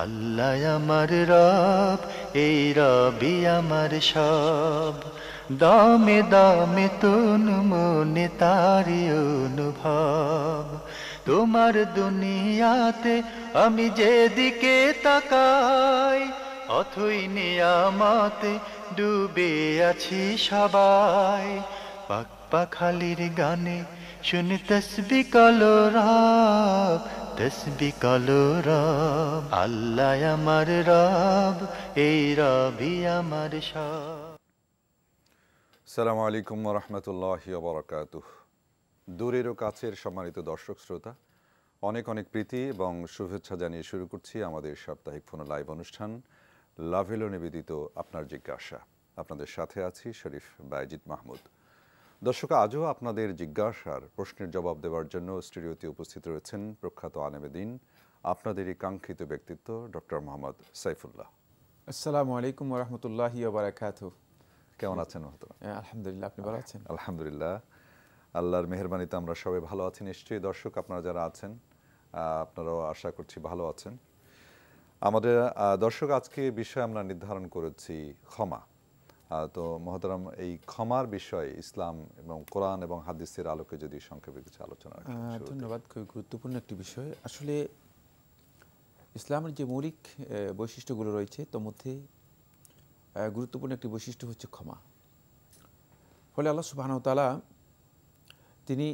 আল্লাহ আমার রব, এই রবি আমার সব। দামে দামে তুন মনে তারি অনুভব। তোমার দুনিয়াতে আমি যেদিকে তাকাই, অথই নিয়ামতে ডুবে আছি সবাই। পাক পাখালির গানে শুনি তসবি কলরব, তসবি কলরব। আল্লাহ আমার রব, এই রবি আমার সব। আসসালামু আলাইকুম ওয়া রাহমাতুল্লাহি ওয়া বারাকাতুহু। দূরের ও কাছের সম্মানিত দর্শক শ্রোতা, অনেক অনেক প্রীতি এবং শুভেচ্ছা জানিয়ে শুরু করছি আমাদের সাপ্তাহিক ফোন লাইভ অনুষ্ঠান লাভেলো নিবেদিত আপনার জিজ্ঞাসা। আপনাদের সাথে আছি শরীফ বাইজিদ মাহমুদ। দর্শক, আজও আপনাদের জিজ্ঞাসার প্রশ্নের জবাব দেওয়ার জন্য স্টুডিওতে উপস্থিত রয়েছেন প্রখ্যাত আলেমে দ্বীন, আপনাদেরই কাঙ্ক্ষিত ব্যক্তিত্ব ডক্টর মোহাম্মদ সাইফুল্লাহ। আসসালামু আলাইকুম ওয়া রাহমাতুল্লাহি ওয়া বারাকাতুহু। কেমন আছেন মহতরম? আলহামদুলিল্লাহ, আপনি ভালো আছেন? আলহামদুলিল্লাহ, আল্লাহর মেহেরবানিতে আমরা সবাই ভালো আছি। নিশ্চয়ই দর্শক আপনারা যারা আছেন আপনারাও আশা করছি ভালো আছেন। আমাদের দর্শক, আজকে বিষয় আমরা নির্ধারণ করেছি ক্ষমা। তো মহতরম, এই ক্ষমার বিষয়ে ইসলাম এবং কোরআন এবং হাদিসের আলোকে যদি সংক্ষেপে কিছু আলোচনা রাখেন। ধন্যবাদ। খুবই গুরুত্বপূর্ণ একটি বিষয়। আসলে ইসলামের যে মৌলিক বৈশিষ্ট্যগুলো রয়েছে তার মধ্যে গুরুত্বপূর্ণ একটি বৈশিষ্ট্য হচ্ছে ক্ষমা। ফলে আল্লাহ সুবহানাহু ওয়া তাআলা তিনি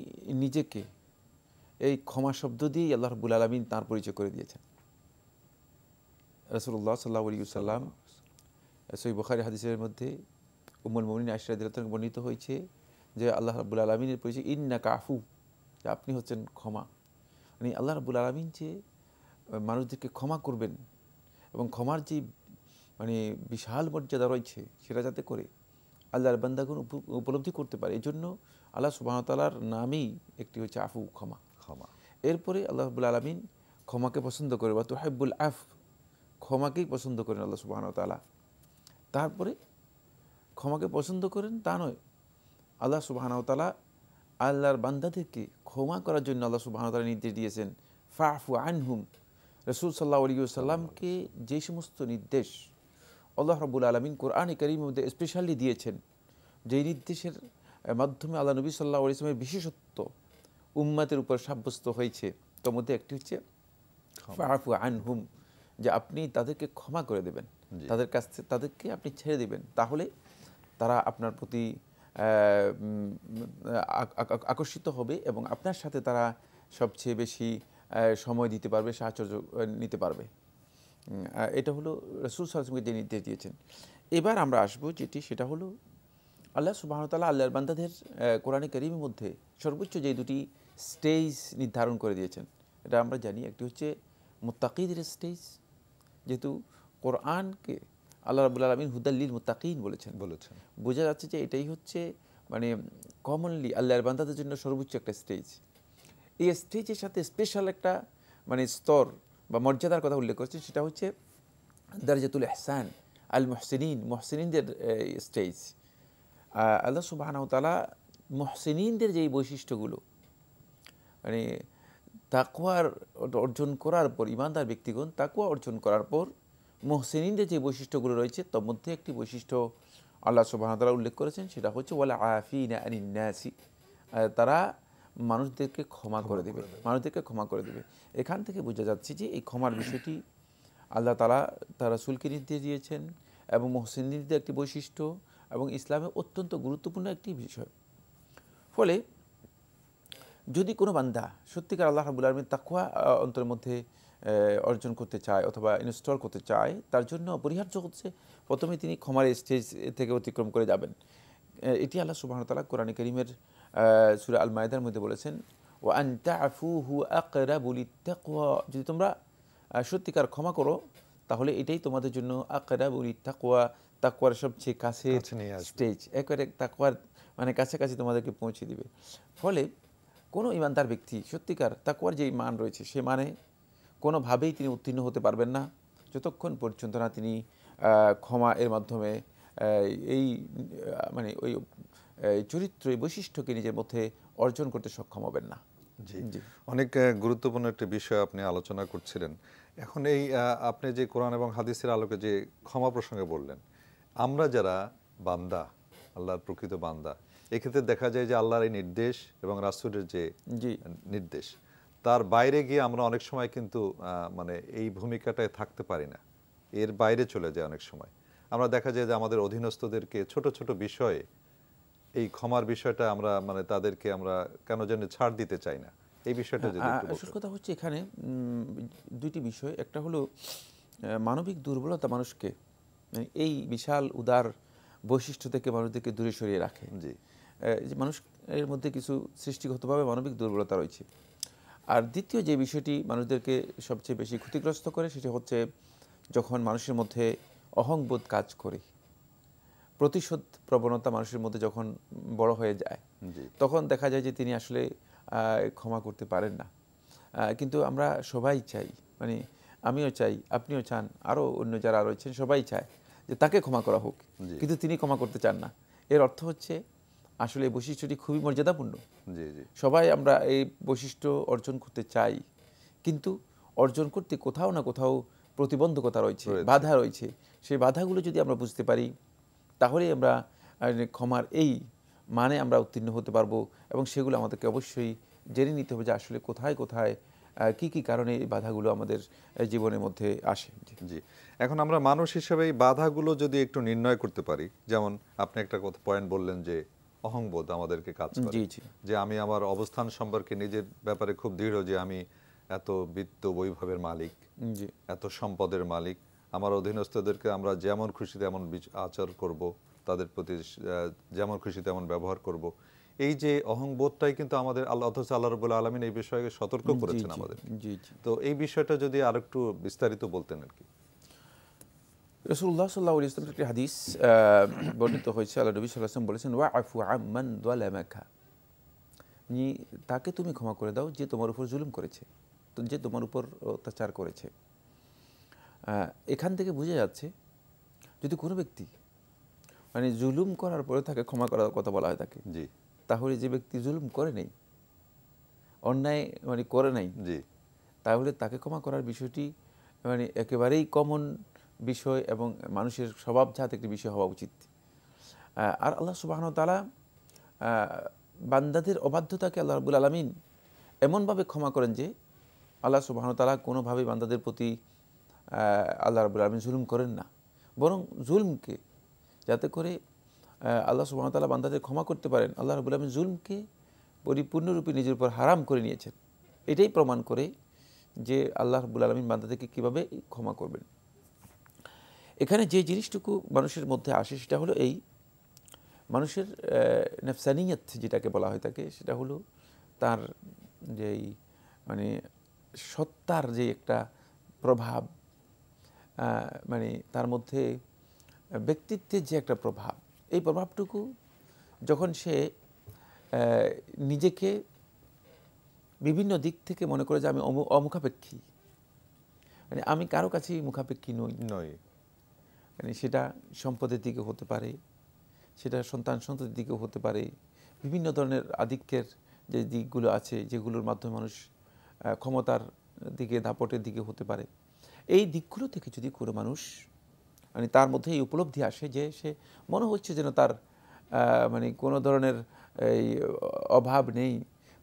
নিজেকে এই ক্ষমা শব্দ দিয়েই আল্লাহ রাব্বুল আলামিন তাঁর পরিচয় করে দিয়েছেন। রাসূলুল্লাহ সাল্লাল্লাহু আলাইহি ওয়াসাল্লাম সহিহ বুখারী হাদিসের মধ্যে উম্মুল মুমিনিন আয়েশা রাদিয়াল্লাহু তাআলা বর্ণিত হয়েছে যে আল্লাহ রাব্বুল আলামিনের পরিচয় ইন্নাকা আফু, যে আপনি হচ্ছেন ক্ষমা। মানে আল্লাহ রাব্বুল আলামিন যে মানুষদেরকে ক্ষমা করবেন এবং ক্ষমার যে মানে বিশাল মর্যাদা রয়েছে সেটা যাতে করে আল্লাহর বান্দাগণ উপলব্ধি করতে পারে, এই জন্য আল্লাহ সুবহানাহু ওয়া তাআলার নামেই একটি হচ্ছে আফু, ক্ষমা। ক্ষমা। এরপরে আল্লাহ রাব্বুল আলামিন ক্ষমাকে পছন্দ করে, বা তুহিব্বুল আফ, ক্ষমাকেই পছন্দ করেন আল্লাহ সুবহানাহু ওয়া তাআলা। তারপরে ক্ষমাকে পছন্দ করেন তা নয়, আল্লাহ সুবহানাহু ওয়া তাআলা আল্লাহর বান্দাদেরকে ক্ষমা করার জন্য আল্লাহ সুবহানাহু ওয়া তাআলা নির্দেশ দিয়েছেন ফাফু আনহুম। রাসূল সাল্লাল্লাহু আলাইহি ওয়াসাল্লামকে যে সমস্ত নির্দেশ আল্লাহ রাব্বুল আলামিন কোরআনে কারীমের মধ্যে স্পেশালি দিয়েছেন, যেই নির্দেশের মাধ্যমে আল্লাহ নবী সাল্লাল্লাহু আলাইহি ওয়াসাল্লামের বিশেষত্ব উম্মতের উপর সাব্যস্ত হয়েছে, তার মধ্যে একটি হচ্ছে ফাফু আনহুম, যে আপনি তাদেরকে ক্ষমা করে দেবেন, তাদের কাছ থেকে তাদেরকে আপনি ছেড়ে দেবেন, তাহলে তারা আপনার প্রতি আকর্ষিত হবে এবং আপনার সাথে তারা সবচেয়ে বেশি সময় দিতে পারবে, সাহায্য নিতে পারবে। এটা হলো রাসূল সাল্লাল্লাহু আলাইহি ওয়াসাল্লাম যে নির্দেশ দিয়েছেন। এবার আমরা আসবো যেটি, সেটা হলো আল্লাহ সুবহানাহু ওয়া তাআলা আল্লাহর বান্দাদের কোরআনে কারীমের মধ্যে সর্বোচ্চ যে দুটি স্টেজ নির্ধারণ করে দিয়েছেন, এটা আমরা জানি। একটি হচ্ছে মুত্তাকিদের স্টেজ, যেহেতু কোরআনকে আল্লাহ রাব্বুল আলামিন হুদাল লিল মুত্তাকিন বলেছেন, বোঝা যাচ্ছে যে এটাই হচ্ছে মানে কমনলি আল্লাহর বান্দাদের জন্য সর্বোচ্চ একটা স্টেজ। এই স্টেজের সাথে স্পেশাল একটা মানে স্তর বা মর্যাদার কথা উল্লেখ করেছে, সেটা হচ্ছে দারজাতুল ইহসান আল মুহসিনিন, মুহসিনিনদের স্টেজ। আল্লাহ সুবহানাহু ওয়া তাআলা মুহসিনিনদের যেই বৈশিষ্ট্যগুলো, মানে তাকওয়ার অর্জন করার পর, ইমানদার ব্যক্তিগণ তাকওয়া অর্জন করার পর মুহসিনিনদের যে বৈশিষ্ট্যগুলো রয়েছে তার মধ্যে একটি বৈশিষ্ট্য আল্লাহ সুবহানাহু ওয়া তাআলা উল্লেখ করেছেন, সেটা হচ্ছে ওয়াল আফিনা আনিন নাসি, তারা মানুষদেরকে ক্ষমা করে দেবে, মানুষদেরকে ক্ষমা করে দেবে। এখান থেকে বোঝা যাচ্ছে যে এই ক্ষমার বিষয়টি আল্লাহ তাআলা তার রাসূলকে নির্দেশ দিয়েছেন এবং মুহসিনদের একটি বৈশিষ্ট্য এবং ইসলামের অত্যন্ত গুরুত্বপূর্ণ একটি বিষয়। ফলে যদি কোনো বান্দা সত্যিকার আল্লাহ রাব্বুল আলামিন তাকওয়া অন্তরের মধ্যে অর্জন করতে চায় অথবা ইনস্টল করতে চায়, তার জন্য অপরিহার্য হচ্ছে প্রথমে তিনি ক্ষমার স্টেজ থেকে অতিক্রম করে যাবেন। এটি আল্লাহ সুবহানাহু ওয়া তাআলা কোরআনে কারীমের সূরা আল মায়েদার মধ্যে বলেছেন, ওয়া আন তা'ফুহু আকরাবু লিত্তাকওয়া, যদি তোমরা সত্যিকার ক্ষমা করো তাহলে এটাই তোমাদের জন্য আকরাবু লিত্তাকওয়া, তাকওয়ার সবচেয়ে কাছের স্টেজ, একেবারে তাকওয়ার মানে কাছাকাছি তোমাদেরকে পৌঁছে দিবে। ফলে কোনো ইমানদার ব্যক্তি সত্যিকার তাকওয়ার যে মান রয়েছে সে মানে কোনোভাবেই তিনি উত্তীর্ণ হতে পারবেন না যতক্ষণ পর্যন্ত না তিনি ক্ষমা এর মাধ্যমে এই মানে ওই চরিত্র, এই বৈশিষ্ট্যকে নিজের মধ্যে অর্জন করতে সক্ষম হবেন না। জি, অনেক গুরুত্বপূর্ণ একটি বিষয় আপনি আলোচনা করছিলেন। এখন এই আপনি যে কোরআন এবং হাদিসের আলোকে যে ক্ষমা প্রসঙ্গে বললেন, আমরা যারা বান্দা, আল্লাহর প্রকৃত বান্দা, এক্ষেত্রে দেখা যায় যে আল্লাহর এই নির্দেশ এবং রাসূলের যে জি নির্দেশ, তার বাইরে গিয়ে আমরা অনেক সময় কিন্তু মানে এই ভূমিকাটায় থাকতে পারি না, এর বাইরে চলে যায় অনেক সময়। আমরা দেখা যায় যে আমাদের অধীনস্থদেরকে ছোট ছোট বিষয়ে এই ক্ষমার বিষয়টা আমরা মানে তাদেরকে আমরা কেন জানি ছাড় দিতে চাই না, এই বিষয়টা যদি একটু আসল বলতেন। কথা হচ্ছে এখানে দুইটি বিষয়। একটা হলো মানবিক দুর্বলতা মানুষকে মানে এই বিশাল উদার বৈশিষ্ট্য থেকে মানুষদেরকে দূরে সরিয়ে রাখে। জি যে মানুষ এর মধ্যে কিছু সৃষ্টিগতভাবে মানবিক দুর্বলতা রয়েছে। আর দ্বিতীয় যে বিষয়টি মানুষদেরকে সবচেয়ে বেশি ক্ষতিগ্রস্ত করে সেটা হচ্ছে যখন মানুষের মধ্যে অহংবোধ কাজ করে, প্রতিশোধ প্রবণতা মানুষের মধ্যে যখন বড় হয়ে যায়, জি তখন দেখা যায় যে তিনি আসলে ক্ষমা করতে পারেন না। কিন্তু আমরা সবাই চাই, মানে আমিও চাই, আপনিও চান, আরও অন্য যারা রয়েছেন সবাই চায় যে তাকে ক্ষমা করা হোক, জি কিন্তু তিনি ক্ষমা করতে চান না। এর অর্থ হচ্ছে আসলে এই বৈশিষ্ট্যটি খুবই মর্যাদাপূর্ণ। জি জি সবাই আমরা এই বৈশিষ্ট্য অর্জন করতে চাই, কিন্তু অর্জন করতে কোথাও না কোথাও প্রতিবন্ধকতা রয়েছে, বাধা রয়েছে। সেই বাধাগুলো যদি আমরা বুঝতে পারি তাহলেই আমরা ক্ষমার এই মানে আমরা উত্তীর্ণ হতে পারবো, এবং সেগুলো আমাদেরকে অবশ্যই জেনে নিতে হবে যে আসলে কোথায় কোথায় কি কি কারণে এই বাধাগুলো আমাদের জীবনের মধ্যে আসে। জি। এখন আমরা মানুষ হিসেবে এই বাধাগুলো যদি একটু নির্ণয় করতে পারি, যেমন আপনি একটা কথা পয়েন্ট বললেন যে অহংবোধ আমাদেরকে কাজ করে, জি জি যে আমি আমার অবস্থান সম্পর্কে নিজের ব্যাপারে খুব দৃঢ়, যে আমি এত বিত্ত বৈভবের মালিক, জি এত সম্পদের মালিক, আমার অধীনস্থদেরকে আমরা যেমন খুশি তেমন আচর করব, তাদের প্রতি যেমন খুশি তেমন ব্যবহার করব। এই যে অহংবোধটাই কিন্তু আমাদের অথচ আল্লাহ রাব্বুল আলামিন এই বিষয়ে সতর্ক করেছেন আমাদের। জি জি। তো এই বিষয়টা যদি আরেকটু বিস্তারিত বলতেন আর কি। রাসূলুল্লাহ সাল্লাল্লাহু আলাইহি ওয়াসাল্লামের একটি হাদিস বর্ণিত হয়েছে, আল্লাহ নবী সাল্লাল্লাহু আলাইহি ওয়াসাল্লাম বলেছেন ওয়া'ফু আম্মান যালামাকা, তাকে তুমি ক্ষমা করে দাও যে তোমার উপর জুলুম করেছে, যে তোমার উপর অত্যাচার করেছে। এখান থেকে বোঝা যাচ্ছে যদি কোনো ব্যক্তি মানে জুলুম করার পরে তাকে ক্ষমা করার কথা বলা হয় তাকে, জি তাহলে যে ব্যক্তি জুলুম করে নেই, অন্যায় মানে করে নাই, জি তাহলে তাকে ক্ষমা করার বিষয়টি মানে একেবারেই কমন বিষয় এবং মানুষের স্বভাবজাত একটি বিষয় হওয়া উচিত। আর আল্লাহ সুবহানাহু ওয়া তাআলা বান্দাদের অবাধ্যতাকে আল্লাহ রাব্বুল আলামিন এমনভাবে ক্ষমা করেন যে আল্লাহ সুবহানাহু ওয়া তাআলা কোনোভাবেই বান্দাদের প্রতি আল্লাহ রাব্বুল আলামিন জুলুম করেন না, বরং জুলমকে যাতে করে আল্লাহ সুবহানাহু ওয়া তাআলা বান্দাদের ক্ষমা করতে পারেন, আল্লাহ রাব্বুল আলামিন জুলমকে পরিপূর্ণরূপে নিজের উপর হারাম করে নিয়েছেন। এটাই প্রমাণ করে যে আল্লাহ রাব্বুল আলামিন বান্দাদেরকে কীভাবে ক্ষমা করবেন। এখানে যে জিনিসটুকু মানুষের মধ্যে আসে সেটা হলো এই মানুষের নেফসানিয়ত যেটাকে বলা হয় থাকে, সেটা হলো তার যেই মানে সত্তার যে একটা প্রভাব, মানে তার মধ্যে ব্যক্তিত্বের যে একটা প্রভাব, এই প্রভাবটুকু যখন সে নিজেকে বিভিন্ন দিক থেকে মনে করে যে আমি অমুখাপেক্ষী, মানে আমি কারো কাছেই মুখাপেক্ষী নই, মানে সেটা সম্পদের দিকে হতে পারে, সেটা সন্তান সন্ততির দিকেও হতে পারে, বিভিন্ন ধরনের আধিক্যের যে দিকগুলো আছে যেগুলোর মাধ্যমে মানুষ ক্ষমতার দিকে দাপটের দিকে হতে পারে, এই দিকগুলো থেকে যদি কোনো মানুষ মানে তার মধ্যে এই উপলব্ধি আসে যে সে মনে হচ্ছে যেন তার মানে কোনো ধরনের এই অভাব নেই,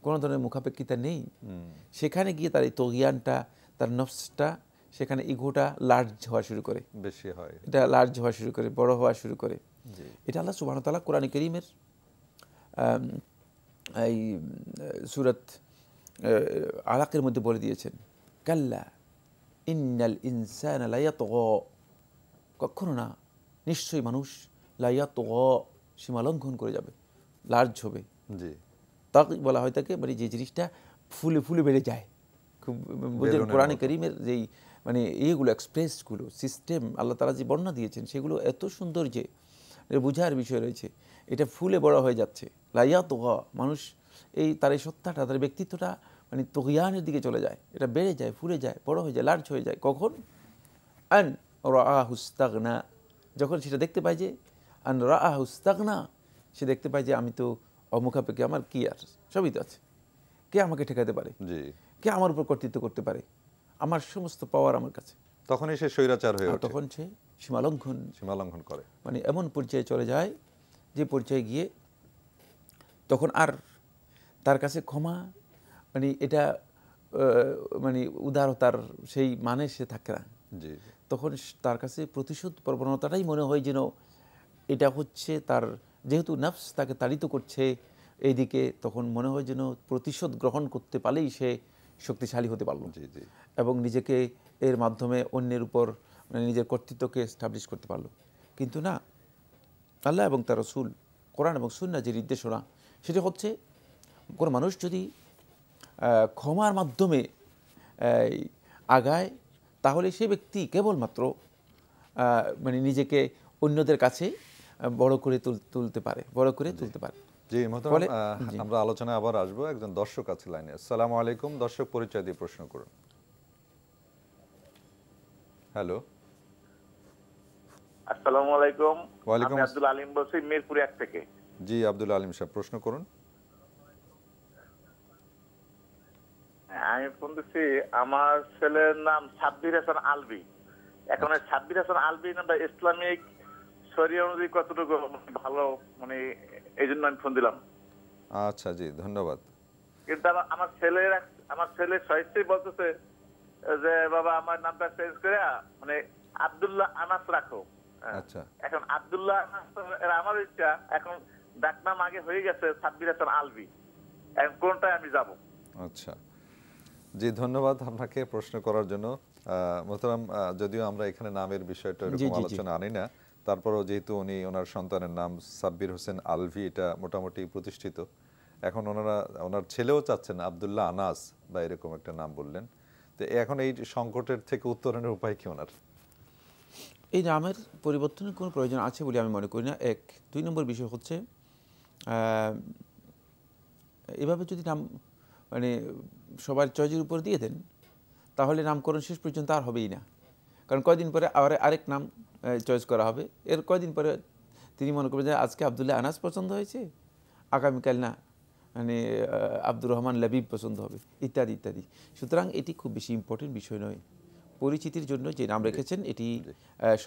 কোনো ধরনের মুখাপেক্ষিতা নেই, সেখানে গিয়ে তার এই তগিয়ানটা, তার নফসটা, সেখানে ইগোটা লার্জ হওয়া শুরু করে, বেশি হয়, এটা লার্জ হওয়া শুরু করে, বড় হওয়া শুরু করে। এটা আল্লাহ সুবহানাহু ওয়া তাআলা কোরআন কারীমের এই সূরাত আলাকের মধ্যে বলে দিয়েছেন, কাল্লা ইন্নাল ইনসানা লায়াতগা, কখনো না, নিশ্চয়ই মানুষ লায়াতগা, সীমা লঙ্ঘন করে যাবে, লার্জ হবে। জি তাকে বলা হয় তাকে মানে যে জিনিসটা ফুলে ফুলে বেড়ে যায়, খুব বুঝলেন কোরআন কারীমের যেই মানে এইগুলো এক্সপ্রেসগুলো সিস্টেম আল্লাহ তাআলা যে বর্ণনা দিয়েছেন সেগুলো এত সুন্দর যে বোঝার বিষয় রয়েছে। এটা ফুলে বড় হয়ে যাচ্ছে, লায়াতগা, মানুষ এই তার এই সত্তাটা, তার ব্যক্তিত্বটা মানে তগিয়ানের দিকে চলে যায়, এটা বেড়ে যায়, ফুলে যায়, বড় হয়ে যায়, লার্জ হয়ে যায়। কখন? আন রাআহু ইসতাগনা, যখন সেটা দেখতে পায় যে আন রাআহু ইসতাগনা, সে দেখতে পায় যে আমি তো অমুখাপেক্ষী, আমার কি আর, সবই তো আছে, কে আমাকে ঠেকাতে পারে, কে আমার উপর কর্তৃত্ব করতে পারে, আমার সমস্ত পাওয়ার আমার কাছে, তখনই সে স্বৈরাচার হয়ে ওঠে, তখন সে সীমালঙ্ঘন করে, মানে এমন পর্যায়ে চলে যায় যে পর্যায়ে গিয়ে তখন আর তার কাছে ক্ষমা মানে এটা মানে উদারতার সেই মানে সে থাকে না। জি, তখন তার কাছে প্রতিশোধ প্রবণতাটাই মনে হয় যেন এটা হচ্ছে তার, যেহেতু নফস তাকে তাড়িত করছে এইদিকে, তখন মনে হয় যেন প্রতিশোধ গ্রহণ করতে পারলেই সে শক্তিশালী হতে পারল জি, জি, এবং নিজেকে এর মাধ্যমে অন্যের উপর মানে নিজের কর্তৃত্বকে এস্টাবলিশ করতে পারলো। কিন্তু না, আল্লাহ এবং তার রাসূল, কোরআন এবং সুন্নাহ যে নির্দেশনা, সেটা হচ্ছে কোনো মানুষ যদি ক্ষমার মাধ্যমে আগায়, তাহলে সে ব্যক্তি কেবলমাত্র মানে নিজেকে অন্যদের কাছে বড় করে তুলতে পারে, বড় করে তুলতে পারে। জি মোহতারাম, আমরা আলোচনায় আবার আসবো। একজন দর্শক আছে লাইনে। আসসালামু আলাইকুম। দর্শক, পরিচয় দিয়ে প্রশ্ন করুন। হ্যালো, আসসালামু আলাইকুম। ওয়ালাইকুম আমি আব্দুল আলিম বলছি মিরপুর 1 থেকে। জি আব্দুল আলিম সাহেব, প্রশ্ন করুন। আমি ফোন দিচ্ছি, আমার ছেলের নাম সাব্বির হাসান আলভী। এখন এই সাব্বির হাসান আলভী নামটা ইসলামিক শরিয়া অনুযায়ী কতটুকু ভালো, মানে এই জন্য আমি ফোন দিলাম। আচ্ছা, জি ধন্যবাদ। কিন্তু আমার ছেলে সহিষ্ঠুই বলতেছে যে বাবা আমার নামটা চেঞ্জ করে মানে আব্দুল্লাহ আনাস রাখো। আচ্ছা, এখন আব্দুল্লাহ আনাস আমার ইচ্ছা, এখন ডাকনাম আগে হয়ে গেছে সাব্বির হাসান আলভী, এখন কোনটায় আমি যাব? আচ্ছা, জি ধন্যবাদ আপনাকে প্রশ্ন করার জন্য। মোহতারাম, যদিও আমরা এখানে নামের বিষয়টা এরকম আলোচনা আনি না, তারপরেও যেহেতু উনি ওনার সন্তানের নাম সাব্বির হোসেন আলভী, এটা মোটামুটি প্রতিষ্ঠিত। এখন ওনার ছেলেও চাচ্ছেন আব্দুল্লাহ আনাস বা এরকম একটা নাম বললেন। তো এখন এই সংকটের থেকে উত্তরণের উপায় কি ওনার? এই নামের পরিবর্তনের কোনো প্রয়োজন আছে বলে আমি মনে করি না। 2 নম্বর বিষয় হচ্ছে এভাবে যদি নাম মানে সবার চয়েসের উপর দিয়ে দেন, তাহলে নামকরণ শেষ পর্যন্ত আর হবেই না। কারণ কয়দিন পরে আরেক নাম চয়েস করা হবে, এর কয়দিন পরে তিনি মনে করবেন যে আজকে আব্দুল্লাহ আনাস পছন্দ হয়েছে, আগামীকাল না মানে আব্দুর রহমান লাবিব পছন্দ হবে, ইত্যাদি ইত্যাদি। সুতরাং এটি খুব বেশি ইম্পর্টেন্ট বিষয় নয়। পরিচিতির জন্য যে নাম রেখেছেন এটি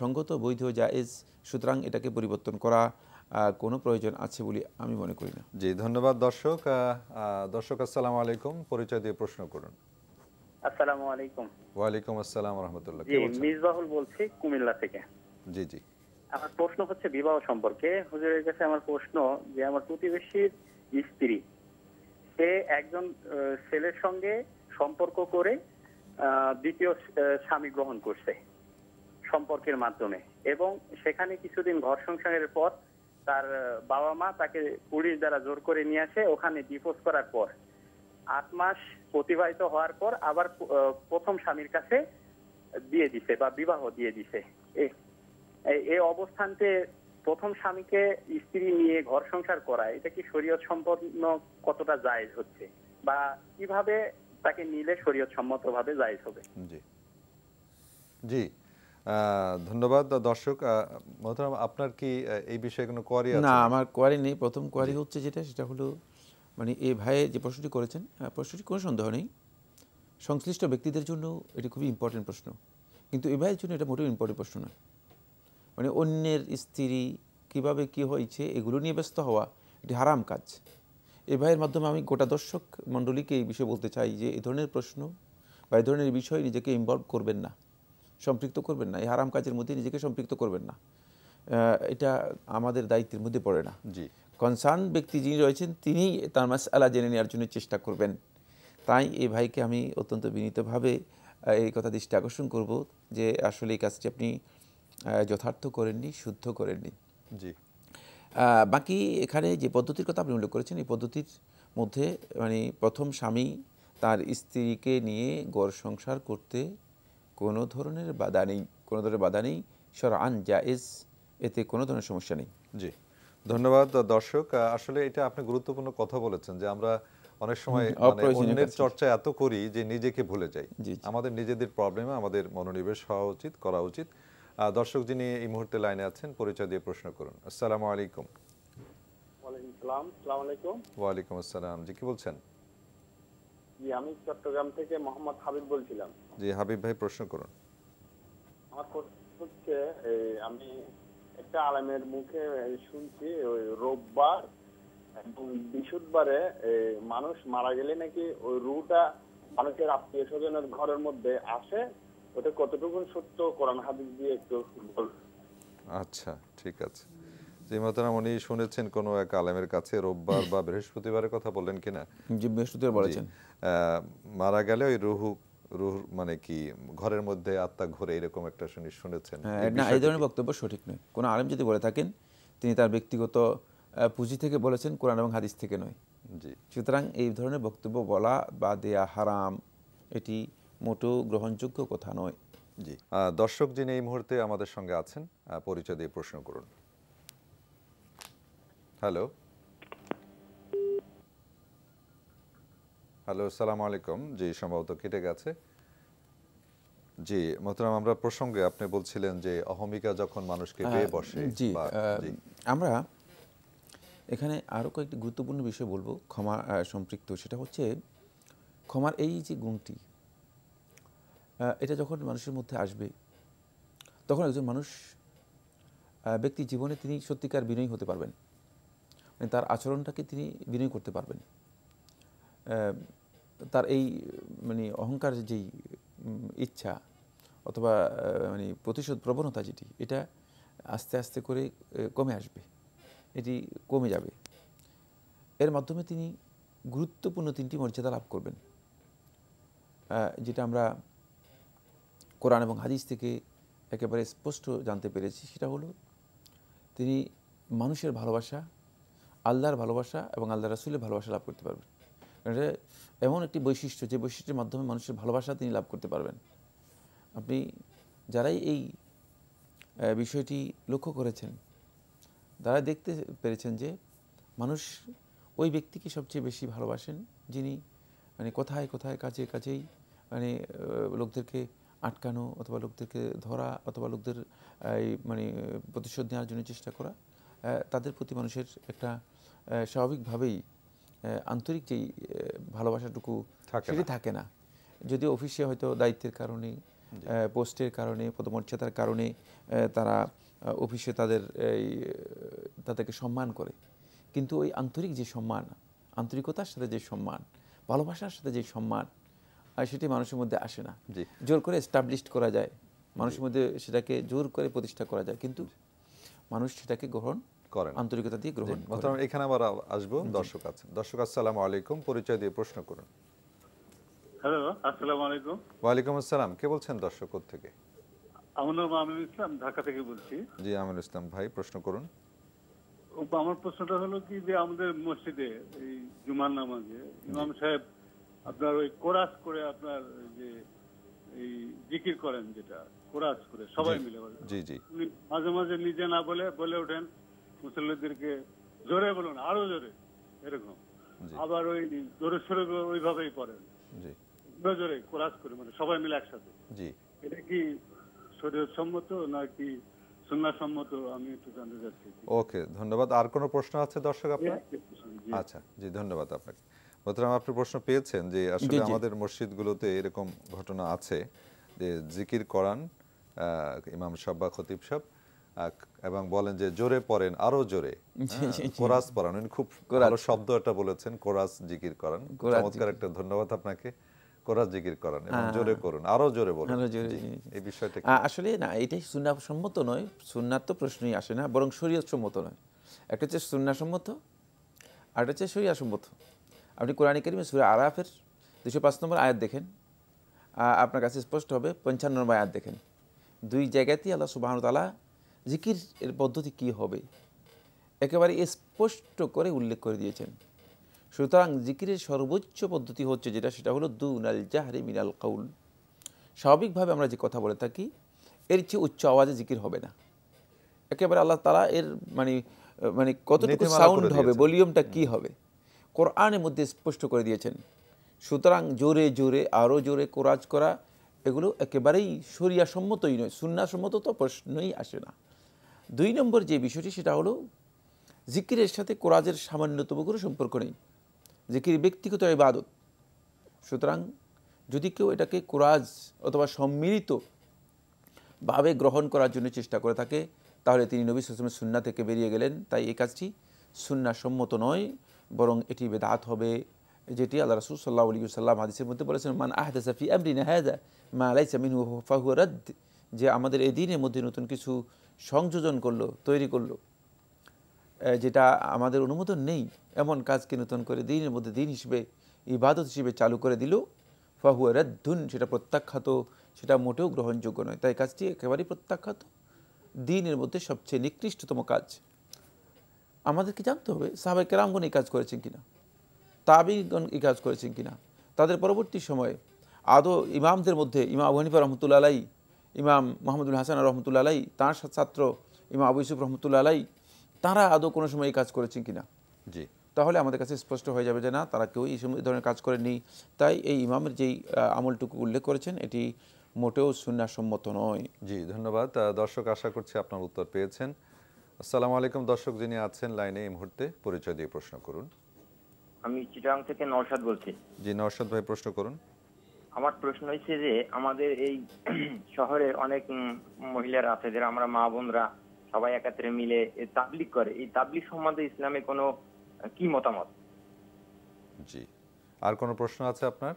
সঙ্গত, বৈধ, জায়েজ, সুতরাং এটাকে পরিবর্তন করা কোনো প্রয়োজন আছে বলে আমি মনে করি না। জি ধন্যবাদ। দর্শক আসসালামু আলাইকুম, পরিচয় দিয়ে প্রশ্ন করুন। আসসালামু আলাইকুম। ওয়ালাইকুম আসসালাম ওয়া রাহমাতুল্লাহ। জি, মিসবাহুল বলছি কুমিল্লা থেকে। জি জি, আমার প্রশ্ন হচ্ছে বিবাহ সম্পর্কে। হুজুরের কাছে আমার প্রশ্ন যে আমার প্রতিবেশীর স্ত্রী, সে একজন ছেলের সঙ্গে সম্পর্ক করে দ্বিতীয় স্বামী গ্রহণ করছে সম্পর্কের মাধ্যমে, এবং সেখানে কিছুদিন ঘর সংসারের পর তার বাবা মা তাকে পুলিশ দ্বারা জোর করে নিয়ে আসে। ওখানে ডিভোর্স করার পর 8 মাস অতিবাহিত হওয়ার পর আবার প্রথম স্বামীর কাছে দিয়ে দিছে বা বিবাহ দিয়ে দিছে। এই অবস্থানতে প্রথম স্বামীকে স্ত্রী নিয়ে ঘর সংসার করা, এটা কি শরীয়ত সম্পন্ন কতটা জায়েজ হচ্ছে, বা কিভাবে তাকে নিলে শরীয়ত সম্মতভাবে জায়েজ হবে? জি জি, ধন্যবাদ। দর্শক মোহতারাম, আপনার কি এই বিষয়ে কোনো কোয়ারি আছে? না, আমার কোয়ারি নেই। প্রথম কোয়ারি হচ্ছে সেটা হলো মানে এই ভাইয়ের যে প্রশ্নটি করেছেন, প্রশ্নটি কোনো সন্দেহ নেই, সংশ্লিষ্ট ব্যক্তিদের জন্য এটি খুবই ইম্পর্টেন্ট প্রশ্ন, কিন্তু এই ভাইয়ের জন্য এটা মোটেও ইম্পর্টেন্ট প্রশ্ন নয়। মানে অন্যের স্ত্রী কিভাবে কি হয়েছে এগুলো নিয়ে ব্যস্ত হওয়া এটি হারাম কাজ। এই ভাইয়ের মাধ্যমে আমি গোটা দর্শক মণ্ডলীকে এই বিষয়ে বলতে চাই যে এই ধরনের প্রশ্ন বা এই ধরনের বিষয়ে নিজেকে ইনভলভ করবেন না, সম্পৃক্ত করবেন না, এই হারাম কাজের মধ্যে নিজেকে সম্পৃক্ত করবেন না। এটা আমাদের দায়িত্বের মধ্যে পড়ে না। জি, কনসার্ন ব্যক্তি যিনি রয়েছেন তিনি তার মাসআলা জেনে নেওয়ার জন্য চেষ্টা করবেন। তাই এই ভাইকে আমি অত্যন্ত বিনীতভাবে এই কথা দৃষ্টি আকর্ষণ করব যে আসলে এই কাজটি আপনি যথার্থ করেননি, শুদ্ধ করেননি। জি, বাকি এখানে যে পদ্ধতির কথা আপনি উল্লেখ করেছেন, এই পদ্ধতির মধ্যে মানে প্রথম স্বামী তার স্ত্রীকে নিয়ে গড় সংসার করতে কোনো ধরনের বাধা নেই, শরআন জায়েজ, এতে কোনো ধরনের সমস্যা নেই। জি ধন্যবাদ। দর্শক, আসলে এটা আপনি গুরুত্বপূর্ণ কথা বলেছেন যে আমরা অনেক সময় অন্যের চর্চা এত করি যে নিজেকে ভুলে যাই। আমাদের নিজেদের প্রবলেমে আমাদের মনোনিবেশ হওয়া উচিত, করা উচিত। দর্শক যিনি এই মুহূর্তে লাইনে আছেন, পরিচয় দিয়ে প্রশ্ন করুন। আসসালামু আলাইকুম। ওয়ালাইকুম আসসালাম। আসসালামু আলাইকুম। ওয়ালাইকুম আসসালাম। জি, কি বলছেন? জি, আমি চট্টগ্রাম থেকে মোহাম্মদ হাবিব বলছিলাম। জি হাবিব ভাই, প্রশ্ন করুন। আমার প্রশ্ন হচ্ছে, আমি একটা আলেমের মুখে শুনছি ওই রোববার এবং বৃহস্পতিবারে মানুষ মারা গেলে নাকি ওই রুটা মানুষের আত্মীয় স্বজনের ঘরের মধ্যে আসে, ওটা কতটুকু সত্য কোরআন হাদিস দিয়ে একটু বলুন। আচ্ছা, ঠিক আছে। যে মোহতারাম, উনি শুনেছেন কোনো এক আলেমের কাছে রোববার বা বৃহস্পতিবারের কথা বললেন কিনা? জি, বৃহস্পতিবার বলেছেন। মারা গেলে ওই রুহ মানে কি ঘরের মধ্যে আত্মা ঘুরে, এরকম একটা শুনেছেন? না, এই ধরনের বক্তব্য সঠিক নয়। কোনো আলেম যদি বলে থাকেন, তিনি তার ব্যক্তিগত পুঁজি থেকে বলেছেন, কোরআন এবং হাদিস থেকে নয়। জি, সুতরাং এই ধরনের বক্তব্য বলা বা দেয়া হারাম, এটি মোটেও গ্রহণযোগ্য কথা নয়। জি। দর্শক যিনি এই মুহূর্তে আমাদের সঙ্গে আছেন, পরিচয় দিয়ে প্রশ্ন করুন। হ্যালো, হ্যালো, আসসালামু আলাইকুম। জি, সম্ভবত কেটে গেছে। জি মোহতারাম, আমরা প্রসঙ্গে আপনি বলছিলেন যে অহমিকা যখন মানুষকে পেয়ে বসে। জি, আমরা এখানে আরও কয়েকটি গুরুত্বপূর্ণ বিষয় বলবো ক্ষমা সম্পৃক্ত। সেটা হচ্ছে ক্ষমার এই যে গুণটি, এটা যখন মানুষের মধ্যে আসবে, তখন একজন মানুষ ব্যক্তি জীবনে তিনি সত্যিকার বিনয়ী হতে পারবেন। মানে তার আচরণটাকে তিনি বিনয় করতে পারবেন। তার এই মানে অহংকার যেই ইচ্ছা অথবা মানে প্রতিশোধ প্রবণতা যেটি, এটা আস্তে আস্তে করে কমে আসবে, এটি কমে যাবে। এর মাধ্যমে তিনি গুরুত্বপূর্ণ তিনটি মর্যাদা লাভ করবেন, যেটা আমরা কোরআন এবং হাদিস থেকে একেবারে স্পষ্ট জানতে পেরেছি। সেটা হলো তিনি মানুষের ভালোবাসা, আল্লাহর ভালোবাসা এবং আল্লাহ রাসূলের ভালোবাসা লাভ করতে পারবেন। এটা এমন একটি বৈশিষ্ট্য, যে বৈশিষ্ট্যের মাধ্যমে মানুষের ভালোবাসা তিনি লাভ করতে পারবেন। আপনি যারাই এই বিষয়টি লক্ষ্য করেছেন, তারা দেখতে পেরেছেন যে মানুষ ওই ব্যক্তিকে সবচেয়ে বেশি ভালোবাসেন যিনি মানে কোথায় কোথায় কাজে কাজেই মানে লোকদেরকে আটকানো অথবা লোকদেরকে ধরা অথবা লোকদের মানে প্রতিশোধ নেওয়ার জন্য চেষ্টা করা, তাদের প্রতি মানুষের একটা স্বাভাবিকভাবেই আন্তরিক যেই ভালোবাসাটুকু সেটি থাকে না। যদিও অফিসে হয়তো দায়িত্বের কারণে, পোস্টের কারণে, পদমর্যাদার কারণে তারা অফিসে তাদেরকে সম্মান করে, কিন্তু ওই আন্তরিক যে সম্মান, আন্তরিকতার সাথে যে সম্মান, ভালোবাসার সাথে যে সম্মান, সেটি মানুষের মধ্যে আসে না। জোর করে এস্টাবলিশড করা যায়, মানুষের মধ্যে সেটাকে জোর করে প্রতিষ্ঠা করা যায়, কিন্তু মানুষ সেটাকে গ্রহণ করেন, আন্তরিকতা দিয়ে গ্রহণ করেন। এখানে আবার আসবো, দর্শক আছেন। দর্শক আসসালামু আলাইকুম, পরিচয় দিয়ে প্রশ্ন করুন। হ্যালো, আসসালামু আলাইকুম। ওয়ালাইকুম আসসালাম। কে বলছেন দর্শক থেকে? আমার নাম আমিনুল ইসলাম, ঢাকা থেকে বলছি। জি আমিনুল ইসলাম ভাই, প্রশ্ন করুন। আমার প্রশ্নটা হলো কি, যে আমাদের মসজিদে এই জুমার নামাজে ইমাম সাহেব আপনার ওই কোরাস করে আপনার যে এই জিকির করেন, যেটা কোরাস করে সবাই মিলে, জি জি, মাঝে মাঝে নিজে না বলে ওঠেন মুসল্লিদেরকে জোরে বলুন, আরো জোরে, এরকম। আবার ওই জোরে সরে ওইভাবেই পড়েন, জি জোরে কোরাস করে, মানে সবাই মিলে একসাথে। জি, এটা কি শরীয়ত সম্মত নাকি সুন্নাহ সম্মত, আমি একটু জানতে চাচ্ছি। ওকে, ধন্যবাদ। আর কোনো প্রশ্ন আছে দর্শক আপনার? আচ্ছা, জি ধন্যবাদ আপনাকে। মোহতারাম, আপনি প্রশ্ন পেয়েছেন যে আসলে আমাদের মসজিদগুলোতে এরকম ঘটনা আছে যে জিকির করান ইমাম সাহেব বা খতিব সাহেব, এবং বলেন যে জোরে পড়েন, আরো জোরে কোরাস পড়ান। উনি খুব ভালো শব্দ এটা বলেছেন, কোরাস জিকির করান। চমৎকার একটা, ধন্যবাদ আপনাকে। কোরাস জিকির করেন এবং জোরে করুন, আরো জোরে বলুন। এই বিষয়টা আসলে না, এটাই সুন্নাহ সম্মত নয়। সুন্নাত তো প্রশ্নই আসে না, বরং শরীয়ত সম্মত নয়। একটা হচ্ছে সুন্নাহ সম্মত, আর একটা হচ্ছে শরীয়ত সম্মত। আপনি কোরআন কারীমে সূরা আরাফের 205 নম্বর আয়াত দেখেন, আপনার কাছে স্পষ্ট হবে। 55 নম্বর আয়াত দেখেন, দুই জায়গাতেই আল্লাহ সুবহানাহু ওয়া তাআলা জিকির এর পদ্ধতি কী হবে একেবারে স্পষ্ট করে উল্লেখ করে দিয়েছেন। সুতরাং জিকিরের সর্বোচ্চ পদ্ধতি হচ্ছে যেটা, সেটা হলো দুনাল জাহরি মিনাল কাউল। স্বাভাবিকভাবে আমরা যে কথা বলে থাকি, এর চেয়ে উচ্চ আওয়াজে জিকির হবে না। একেবারে আল্লাহ তাআলা এর মানে কতটুকু সাউন্ড হবে, ভলিউমটা কি হবে, কোরআনের মধ্যে স্পষ্ট করে দিয়েছেন। সুতরাং জোরে জোরে, আরও জোরে কোরাজ করা, এগুলো একেবারেই শরিয়া সম্মতই নয়, সুন্নাহ সম্মত তো প্রশ্নই আসে না। 2 নম্বর যে বিষয়টি, সেটা হলো জিকিরের সাথে কোরাজের সামান্যতম কোনো সম্পর্ক নেই। জিকির ব্যক্তিগত ইবাদত, সুতরাং যদি কেউ এটাকে কোরাজ অথবা সম্মিলিত ভাবে গ্রহণ করার জন্য চেষ্টা করে থাকে, তাহলে তিনি নবী সাল্লাল্লাহু আলাইহি ওয়াসাল্লামের সুন্নাহ থেকে বেরিয়ে গেলেন। তাই এই কাজটি সুন্নাহ সম্মত নয়, বরং এটি বেদাত হবে, যেটি আল্লাহ রাসূল সাল্লাল্লাহু আলাইহি ওয়াসাল্লাম হাদিসের মধ্যে বলেছেন, মান আহদাসা ফি আমরিনা হাযা মা লাইসা মিনহু ফাহুয়া রাদ্দ, যে আমাদের এই দ্বীনের মধ্যে নতুন কিছু সংযোজন করলো, তৈরি করলো, যেটা আমাদের অনুমোদন নেই, এমন কাজকে নতুন করে দ্বীনের মধ্যে দ্বীন হিসেবে, ইবাদত হিসেবে চালু করে দিল, ফাহুয়া রাদ্দুন, সেটা প্রত্যাখ্যাত, সেটা মোটেও গ্রহণযোগ্য নয়। তাই কাজটি একেবারেই প্রত্যাখ্যাত, দ্বীনের মধ্যে সবচেয়ে নিকৃষ্টতম কাজ। আমাদেরকে জানতে হবে সাহাবায়ে কেরামগণ এই কাজ করেছেন কিনা, তাবিঈগণ এই কাজ করেছেন কিনা, তাদের পরবর্তী সময়ে আদৌ ইমামদের মধ্যে ইমাম আবু হানিফা রহমতুল্লাহ আলাইহি, ইমাম মুহাম্মদুল হাসান রহমতুল্লাহ আলাইহি, তাঁর ছাত্র ইমাম আবু ইউসুফ রহমতুল্লাহ আলাইহি, তারা আদৌ কোনো সময় এই কাজ করেছেন কিনা। জি, তাহলে আমাদের কাছে স্পষ্ট হয়ে যাবে যে না, তারা কেউ এই ধরনের কাজ করেননি। তাই এই ইমামের যেই আমলটুকু উল্লেখ করেছেন এটি মোটেও সুন্নাহ সম্মত নয়। জি, ধন্যবাদ। দর্শক, আশা করছি আপনার উত্তর পেয়েছেন। আসসালামু আলাইকুম। দর্শক যিনি আছেন লাইনে এই মুহূর্তে, পরিচয় দিয়ে প্রশ্ন করুন। আমি চিটাং থেকে নওশাদ বলছি। জি, নওশাদ ভাই, প্রশ্ন করুন। আমার প্রশ্ন হচ্ছে যে আমাদের এই শহরে অনেক মহিলারা আছে, যারা আমরা মা বোনরা সবাই একাত্রে মিলে তাবলিগ করে, এই তাবলিগ সম্বন্ধে ইসলামে কোনো কি মতামত? জি, আর কোনো প্রশ্ন আছে আপনার?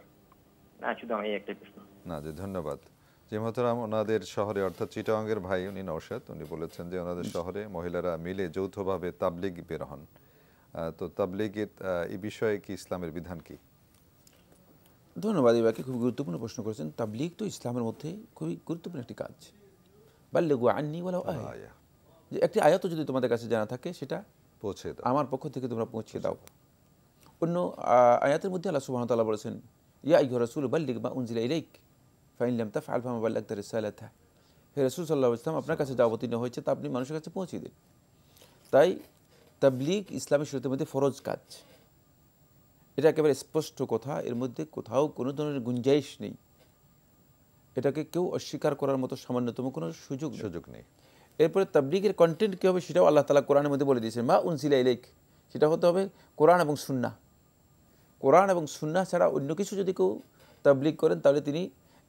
না, শুধু আমি এই একটাই প্রশ্ন। না, জি, ধন্যবাদ। যে মোহতারাম, ওনাদের শহরে অর্থাৎ চিটাগাংয়ের ভাই উনি নওশাদ, উনি বলেছেন যে ওনাদের শহরে মহিলারা মিলে যৌথভাবে তাবলিগ বের হন। তো তাবলিগের এই বিষয়ে কি ইসলামের বিধান কি? ধন্যবাদ, এবারকে খুব গুরুত্বপূর্ণ প্রশ্ন করেছেন। তাবলিগ তো ইসলামের মধ্যে খুবই গুরুত্বপূর্ণ একটি কাজ। বাল্লিগু আন্নি ওয়ালাউ আয়া, যে একটি আয়াতও যদি তোমাদের কাছে জানা থাকে সেটা পৌঁছে দাও, আমার পক্ষ থেকে তোমরা পৌঁছে দাও। অন্য আয়াতের মধ্যে আল্লাহ সুবহানাহু ওয়া তাআলা বলেছেন, ইয়া আইয়ুহার রাসূল বাল্লিগ মা উনজিলা ইলাইক ফাইন লাম তাফআল ফামা বাল্লাগতা রিসালাতাহ, হে রাসূল সাল্লাল্লাহু আলাইহি ওয়াসাল্লাম, আপনার কাছে যা অবতীর্ণ হয়েছে তা আপনি মানুষের কাছে পৌঁছে দিন। তাই তাবলিগ ইসলামী শরীয়তের মধ্যে ফরজ কাজ, এটা একেবারে স্পষ্ট কথা, এর মধ্যে কোথাও কোনো ধরনের গুঞ্জাইশ নেই, এটাকে কেউ অস্বীকার করার মতো সামান্যতম কোনো সুযোগ নেই। এরপরে তাবলিগের কন্টেন্ট কী হবে সেটাও আল্লাহ তাআলা কোরআনের মধ্যে বলে দিয়েছেন, মা উনজিলা ইলাইক, সেটা হতে হবে কোরআন এবং সুন্নাহ। কোরআন এবং সুন্নাহ ছাড়া অন্য কিছু যদি কেউ তাবলিগ করেন তাহলে তিনি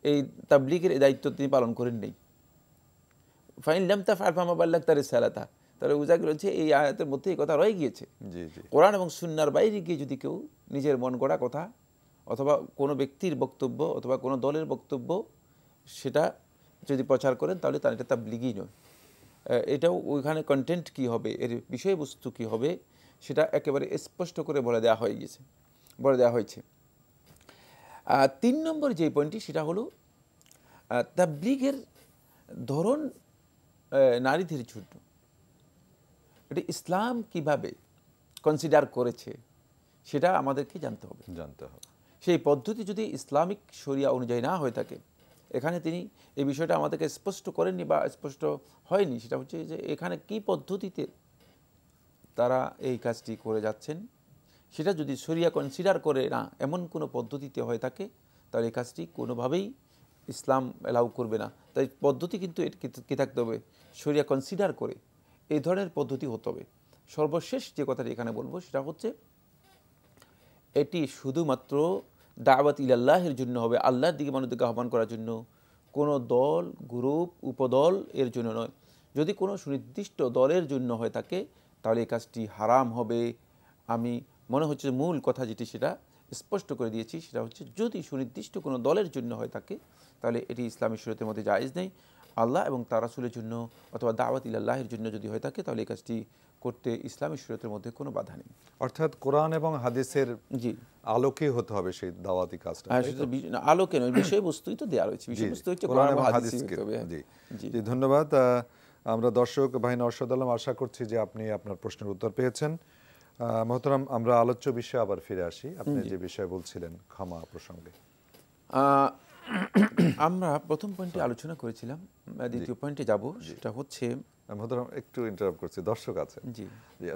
এই তাবলিগের এই দায়িত্ব তিনি পালন করেন নেই। ফাইন লাম তাফআল ফামা বাল্লাগতা রিসালাতাহ, তাহলে বোঝা গেল যে এই আয়াতের মধ্যে এই কথা রয়ে গিয়েছে। কোরআন এবং সুন্নাহর বাইরে গিয়ে যদি কেউ নিজের মন গড়া কথা অথবা কোনো ব্যক্তির বক্তব্য অথবা কোনো দলের বক্তব্য সেটা যদি প্রচার করেন তাহলে তার এটা তাবলিগই নয়। এটাও ওইখানে কন্টেন্ট কী হবে, এর বিষয়বস্তু কী হবে, সেটা একেবারে স্পষ্ট করে বলে দেওয়া হয়েছে। 3 নম্বর যে পয়েন্টটি সেটা হলো তাবলিগের ধরন নারীদের জন্য এটা ইসলাম কিভাবে কনসিডার করেছে সেটা আমাদেরকে জানতে হবে। সেই পদ্ধতি যদি ইসলামিক শরিয়া অনুযায়ী না হয়ে থাকে, এখানে তিনি এই বিষয়টা আমাদেরকে স্পষ্ট করেননি বা স্পষ্ট হয়নি, সেটা হচ্ছে যে এখানে কি পদ্ধতিতে তারা এই কাজটি করে যাচ্ছেন, সেটা যদি শরিয়া কনসিডার করে না এমন কোনো পদ্ধতিতে হয়ে থাকে তাহলে এই কাজটি কোনোভাবেই ইসলাম অ্যালাউ করবে না। তাই পদ্ধতি কিন্তু কী থাকতে হবে, শরিয়া কনসিডার করে এই ধরনের পদ্ধতি হতে হবে। সর্বশেষ যে কথাটি এখানে বলবো সেটা হচ্ছে এটি শুধুমাত্র দাওয়াত ইলাল্লাহের জন্য হবে, আল্লাহর দিকে মানুষদেরকে আহ্বান করার জন্য, কোনো দল, গ্রুপ, উপদল এর জন্য নয়। যদি কোনো সুনির্দিষ্ট দলের জন্য হয়ে থাকে তাহলে এই কাজটি হারাম হবে। আমি মনে হচ্ছে মূল কথা যেটি সেটা স্পষ্ট করে দিয়েছি, সেটা হচ্ছে যদি সুনির্দিষ্ট কোনো দলের জন্য হয়ে থাকে তাহলে এটি ইসলামী শরীয়তের মধ্যে জায়েজ নেই। আল্লাহ এবং তার রাসূলের জন্য অথবা দাওয়াত ইলাল্লাহের জন্য যদি হয়ে থাকে তাহলে এই কাজটি করতে ইসলামী শরীয়তের মধ্যে কোনো বাধা নেই। অর্থাৎ কোরআন এবং হাদিসের আলোকে হতে হবে সেই দাওয়াতি কাজটা। আলোকে নয়, বিষয়বস্তুই তো দেওয়া রয়েছে, বিষয়বস্তু হচ্ছে কোরআন এবং হাদিসকে। জি, ধন্যবাদ। আমরা দর্শক ভাই নওশাদ আলম, আশা করছি যে আপনি আপনার প্রশ্নের উত্তর পেয়েছেন। মোহতারাম, আমরা আলোচ্য বিষয়ে আবার ফিরে আসি। আপনি যে বিষয়ে বলছিলেন ক্ষমা প্রসঙ্গে, আমরা প্রথম পয়েন্টে আলোচনা করেছিলাম, দ্বিতীয় পয়েন্টে যাব, সেটা হচ্ছে মোহতারাম একটু ইন্টারাপ্ট করছি, দর্শক আছে। জি,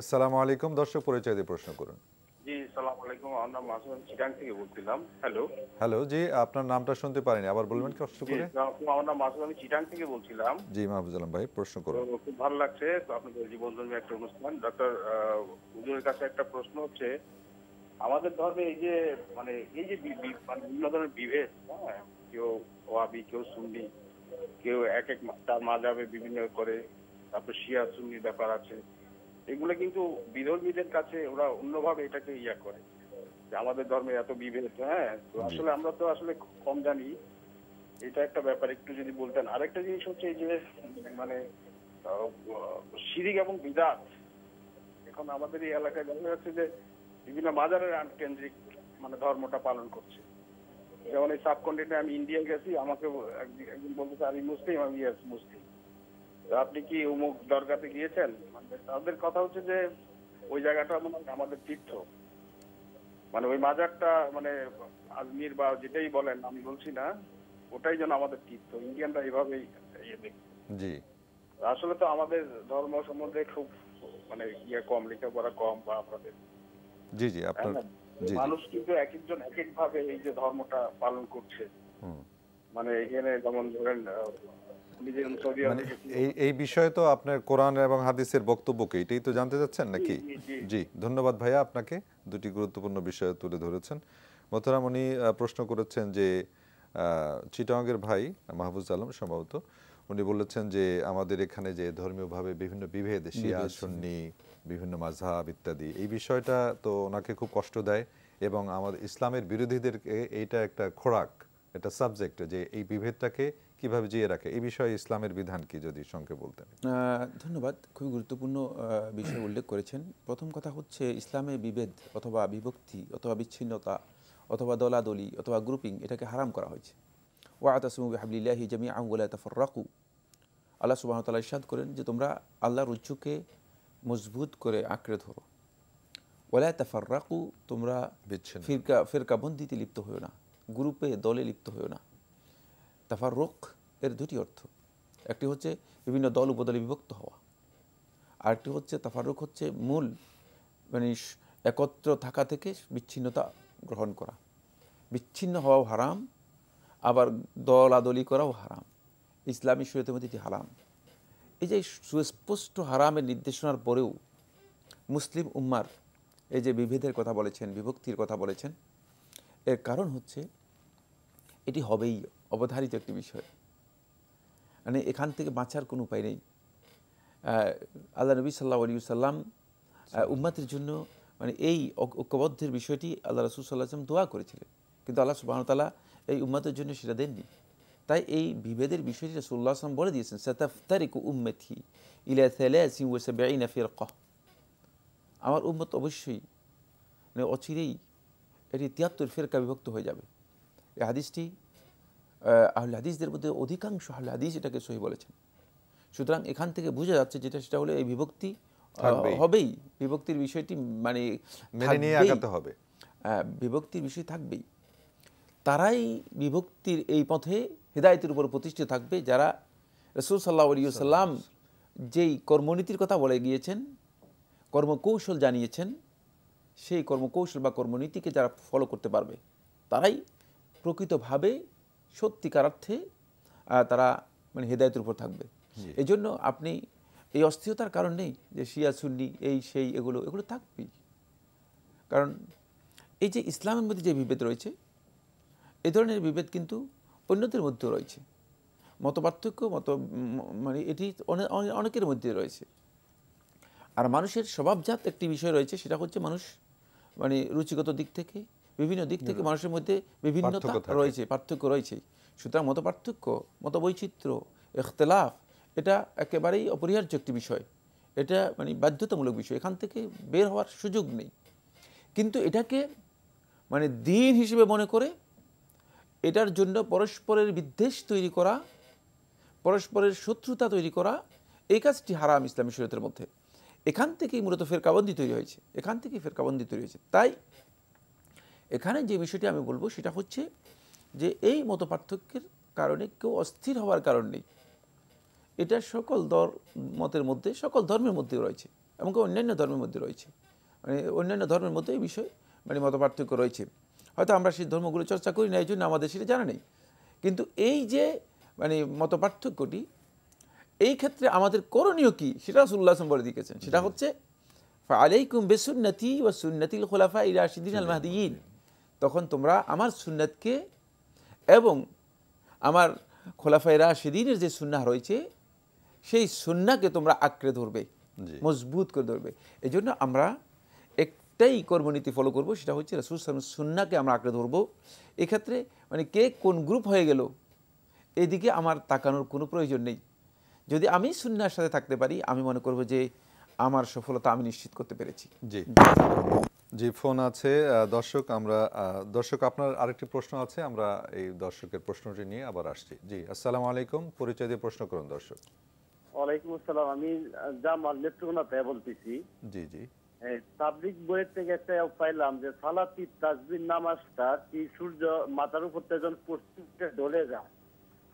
আসসালামু আলাইকুম। দর্শক পরিচয় দিয়ে প্রশ্ন করুন। জি, আসসালামু আলাইকুম। আমরা মাসুম চিটাং থেকে বলছিলাম। হ্যালো, জি, আপনার নামটা শুনতে পারিনি, আবার বলবেন কষ্ট করে। আমার নাম মাসুম, আমি চিটাং থেকে বলছিলাম। জি, মাহফুজ আলম ভাই, প্রশ্ন করুন। খুব ভালো লাগছে আপনাদের জীবনধর্মী একটা অনুষ্ঠান। ডক্টর হুজুরের কাছে একটা প্রশ্ন হচ্ছে, আমাদের ধর্মে এই যে মানে মানে বিভিন্ন ধরনের বিভেদ, হ্যাঁ, কেউ ওয়াহাবি, কেউ সুন্নি, কেউ এক তার মাযহাবে বিভিন্ন করে, তারপর শিয়া সুন্নির ব্যাপার আছে, এগুলো কিন্তু বিধর্মীদের কাছে ওরা অন্যভাবে এটাকে করে যে আমাদের ধর্মে এত বিভেদ। হ্যাঁ, তো আসলে আমরা তো আসলে কম জানি, এটা একটা ব্যাপার, একটু যদি বলতেন। আরেকটা জিনিস হচ্ছে এই যে মানে শিরিক এবং বিদআত, এখন আমাদের এই এলাকায় দেখা যাচ্ছে যে বিভিন্ন মাজারের কেন্দ্রিক মানে ধর্মটা পালন করছে। যেমন এই সাবকন্টিনেন্টে আমি ইন্ডিয়া গেছি, আমাকে একজন বলতেছে আমি মুসলিম, আমি ইয়েস মুসলিম, আপনি কি অমুক দরগাতে গিয়েছেন? মানে তাদের কথা হচ্ছে যে ওই জায়গাটা মানে আমাদের তীর্থ, মানে ওই মাজারটা মানে আজমির বা যেটাই বলেন, আমি বলছি না, ওটাই যেন আমাদের তীর্থ। ইন্ডিয়ানরা এইভাবেই জি আসলে তো আমাদের ধর্ম সম্বন্ধে খুব মানে কম, লেখাপড়া কম, বা আমাদের জি জি আপনার জি মানুষ কিন্তু এক একজন এক এক ভাবে এই যে ধর্মটা পালন করছে। মানে এখানে যেমন ধরেন মানে এই বিষয়ে তো আপনার কোরআন এবং হাদিসের বক্তব্যকে এটাই তো জানতে চাচ্ছেন নাকি? জি ধন্যবাদ ভাইয়া, আপনাকে দুটি গুরুত্বপূর্ণ বিষয় তুলে ধরেছেন। মোহতারাম উনি প্রশ্ন করেছেন যে চিটাগংয়ের ভাই মাহফুজ আলম সম্ভবত, উনি বলেছেন যে আমাদের এখানে যে ধর্মীয়ভাবে বিভিন্ন বিভেদ, শিয়া সুন্নি, বিভিন্ন মাযহাব ইত্যাদি, এই বিষয়টা তো ওনাকে খুব কষ্ট দেয় এবং আমাদের ইসলামের বিরোধীদেরকে এইটা একটা খোরাক, একটা সাবজেক্ট যে এই বিভেদটাকে কিভাবে জিয়ে রাখে, এই বিষয়ে ইসলামের বিধান কি যদি সংক্ষেপে বলতেন। ধন্যবাদ, খুবই গুরুত্বপূর্ণ বিষয় উল্লেখ করেছেন। প্রথম কথা হচ্ছে ইসলামে বিভেদ অথবা বিভক্তি অথবা বিচ্ছিন্নতা অথবা দলাদলি অথবা গ্রুপিং এটাকে হারাম করা হয়েছে। ওয়াতাসিমু বিহাবলিল্লাহি জামিআন ওয়া লা তাফাররাকু, আল্লাহ সুবহানাহু ওয়া তাআলা ইরশাদ করেন যে তোমরা আল্লাহর রজ্জুকে মজবুত করে আঁকড়ে ধরো। ওয়া লা তাফাররাকু, তোমরা ফিরকাবন্দিতে লিপ্ত হও না, গ্রুপে দলে লিপ্ত হও না। তাফাররুক এর দুটি অর্থ, একটি হচ্ছে বিভিন্ন দল উপদলে বিভক্ত হওয়া, আরেকটি হচ্ছে তাফাররুক হচ্ছে মূল মানে একত্র থাকা থেকে বিচ্ছিন্নতা গ্রহণ করা। বিচ্ছিন্ন হওয়াও হারাম, আবার দলাদলি করাও হারাম। ইসলামী শরীয়তের মধ্যে এটি হারাম। এই যে সুস্পষ্ট হারামের নির্দেশনার পরেও মুসলিম উম্মার এই যে বিভেদের কথা বলেছেন, বিভক্তির কথা বলেছেন, এর কারণ হচ্ছে এটি হবেই, অবধারিত একটি বিষয়। মানে এখান থেকে বাঁচার কোনো উপায় নেই। আল্লাহ নবী সাল্লাল্লাহু আলাইহি ওয়াসাল্লাম উম্মতের জন্য মানে এই ঐক্যবদ্ধের বিষয়টি আল্লাহ রাসূল সাল্লাল্লাহু আলাইহি ওয়াসাল্লাম দোয়া করেছিলেন, কিন্তু আল্লাহ সুবহানাহু ওয়া তাআলা এই উম্মতের জন্য সেটা দেননি। তাই এই বিভেদের বিষয়টি রাসূলুল্লাহ সাল্লাল্লাহু আলাইহি ওয়াসাল্লাম বলে দিয়েছেন, সাতাফতারিকু উম্মতি ইলা 73 ফিরকা, আমার উম্মত অবশ্যই মানে অচিরেই এটি 73 ফিরকা বিভক্ত হয়ে যাবে। এই হাদিসটি আহলে হাদিসদের মধ্যে অধিকাংশ আহলে হাদিস এটাকে সহিহ বলেছেন। সুতরাং এখান থেকে বোঝা যাচ্ছে সেটা হলো এই বিভক্তি হবেই, বিভক্তির বিষয়টি মানে মেনে নিয়ে আগাতে হবে, বিভক্তির বিষয় থাকবেই। তারাই বিভক্তির এই পথে হেদায়েতের উপর প্রতিষ্ঠিত থাকবে যারা রাসূল সাল্লাল্লাহু আলাইহি ওয়াসাল্লাম যেই কর্মনীতির কথা বলে গিয়েছেন, কর্মকৌশল জানিয়েছেন, সেই কর্মকৌশল বা কর্মনীতিকে যারা ফলো করতে পারবে তারাই প্রকৃতভাবে সত্যিকার অর্থে তারা মানে হেদায়েতের উপর থাকবে। এই জন্য আপনি এই অস্থিরতার কারণ নেই যে শিয়া সুন্নি এই সেই এগুলো থাকবেই। কারণ এই যে ইসলামের মধ্যে যে বিভেদ রয়েছে, এই ধরনের বিভেদ কিন্তু অন্যদের মধ্যেও রয়েছে। মতপার্থক্য মানে এটি অনেকের মধ্যে রয়েছে। আর মানুষের স্বভাবজাত একটি বিষয় রয়েছে, সেটা হচ্ছে মানুষ মানে রুচিগত দিক থেকে বিভিন্ন দিক থেকে মানুষের মধ্যে বিভিন্নতা রয়েছে, পার্থক্য রয়েছে। সুতরাং মত পার্থক্য, মত বৈচিত্র্য, ইখতিলাফ এটা একেবারেই অপরিহার্য একটি বিষয়, এটা মানে বাধ্যতামূলক বিষয়, এখান থেকে বের হওয়ার সুযোগ নেই। কিন্তু এটাকে মানে দিন হিসেবে মনে করে এটার জন্য পরস্পরের বিদ্বেষ তৈরি করা, পরস্পরের শত্রুতা তৈরি করা, এই কাজটি হারাম ইসলামী শরীয়তের মধ্যে। এখান থেকেই মূলত ফিরকাবন্দি তৈরি হয়েছে, এখান থেকেই ফিরকাবন্দি তৈরি হয়েছে। তাই এখানে যে বিষয়টি আমি বলবো সেটা হচ্ছে যে এই মত পার্থক্যের কারণে কেউ অস্থির হওয়ার কারণ নেই। এটা সকল মতের মধ্যে, সকল ধর্মের মধ্যে রয়েছে, এমনকি অন্যান্য ধর্মের মধ্যে রয়েছে। মানে অন্যান্য ধর্মের মধ্যে এই বিষয় মানে মত পার্থক্য রয়েছে। হয়তো আমরা সেই ধর্মগুলো চর্চা করি না, এই জন্য আমাদের সেটা জানা নেই। কিন্তু এই যে মানে মত পার্থক্যটি, এই ক্ষেত্রে আমাদের করণীয় কি সেটা রাসূলুল্লাহ সাল্লাল্লাহু আলাইহি ওয়াসাল্লাম বলে দিয়েছেন। সেটা হচ্ছে ফাআলাইকুম বিসুন্নতি ওয়া সুন্নাতিল খুলাফায়ে রাশিদিন আল মাহদিয়িন, তখন তোমরা আমার সুন্নাতকে এবং আমার খোলাফায়ে রাশিদিনের যে সুন্নাহ রয়েছে সেই সুন্নাহকে তোমরা আঁকড়ে ধরবে, মজবুত করে ধরবে। এই জন্য আমরা একটাই কর্মনীতি ফলো করব, সেটা হচ্ছে রাসূল সাল্লাল্লাহু আলাইহি ওয়াসাল্লামের সুন্নাহকে আমরা আঁকড়ে ধরবো। এক্ষেত্রে মানে কে কোন গ্রুপ হয়ে গেল এদিকে আমার তাকানোর কোনো প্রয়োজন নেই। যদি আমি সুন্নাহর সাথে থাকতে পারি, আমি মনে করব যে আমার সফলতা আমি নিশ্চিত করতে পেরেছি। জি জি, ফোন আছে দর্শক আপনার আরেকটি প্রশ্ন আছে, আমরা এই দর্শকের প্রশ্নটি নিয়ে আবার আসছি। জি, আসসালামু আলাইকুম, পরিচয় দিয়ে প্রশ্ন করুন দর্শক। ওয়ালাইকুম আসসালাম, আমি জামাল নেত্রকোনা থেকে বলতেছি। জি জি, তাবলিগ বইয়ের থেকে একটা পাইলাম যে সালাতি তাসবিহ নামাজটা কি সূর্য মাথার উপর থেকে যখন পশ্চিমে ঢলে যায়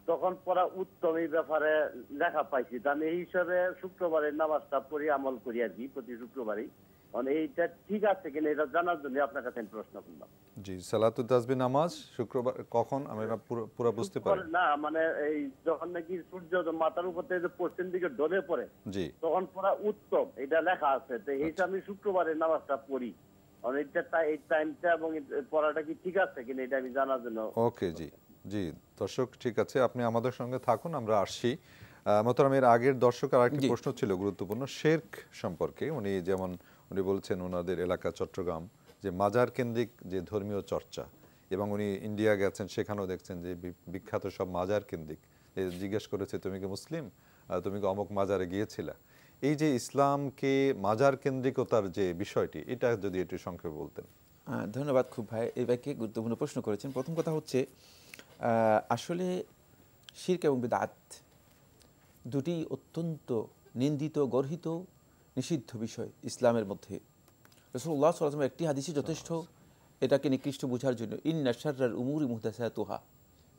তখন পড়া উত্তম, এই ব্যাপারে লেখা পাইছি। আমি এই হিসাবে শুক্রবারের নামাজটা পড়ি, আমল করি আর কি প্রতি শুক্রবারই। মানে এইটা ঠিক আছে কিনা এটা জানার জন্য আপনার কাছে আমি প্রশ্ন করলাম। জি, সালাতুত তাসবিহ নামাজ শুক্রবার কখন, আমি পুরো বুঝতে পারি না, মানে এই যখন নাকি সূর্য মাথার উপর থেকে পশ্চিম দিকে ঢলে পড়ে জি তখন পড়া উত্তম, এটা লেখা আছে। তো এই হিসাবে আমি শুক্রবারের নামাজটা পড়ি, এই টাইমটা এবং পড়াটা কি ঠিক আছে কিনা এটা আমি জানার জন্য। ওকে, জি জি দর্শক, ঠিক আছে, আপনি আমাদের সঙ্গে থাকুন, আমরা আসছি। মোহতারামের আগের দর্শকের আরেকটি প্রশ্ন ছিল গুরুত্বপূর্ণ শিরক সম্পর্কে। উনি বলছেন ওনাদের এলাকা চট্টগ্রাম যে মাজার কেন্দ্রিক যে ধর্মীয় চর্চা, এবং উনি ইন্ডিয়া গেছেন, সেখানেও দেখছেন যে বিখ্যাত সব মাজার কেন্দ্রিক। জিজ্ঞেস করেছে তুমি কি মুসলিম, তুমি কি অমুক মাজারে গিয়েছিলা। এই যে ইসলামকে মাজার কেন্দ্রিকতার যে বিষয়টি, এটা যদি একটু সংক্ষেপে বলতেন। ধন্যবাদ, খুব ভাই এই ব্যাপারে গুরুত্বপূর্ণ প্রশ্ন করেছেন। প্রথম কথা হচ্ছে আসলে শিরক এবং বিদআত দুটি অত্যন্ত নিন্দিত, গর্হিত, নিষিদ্ধ বিষয় ইসলামের মধ্যে। রাসূলুল্লাহ সাল্লাল্লাহু আলাইহি ওয়াসাল্লাম একটি হাদিসে যথেষ্ট এটাকে নিকৃষ্ট বোঝার জন্য, ইন্না শাররাল উমুরি মুহদাসাতুহা,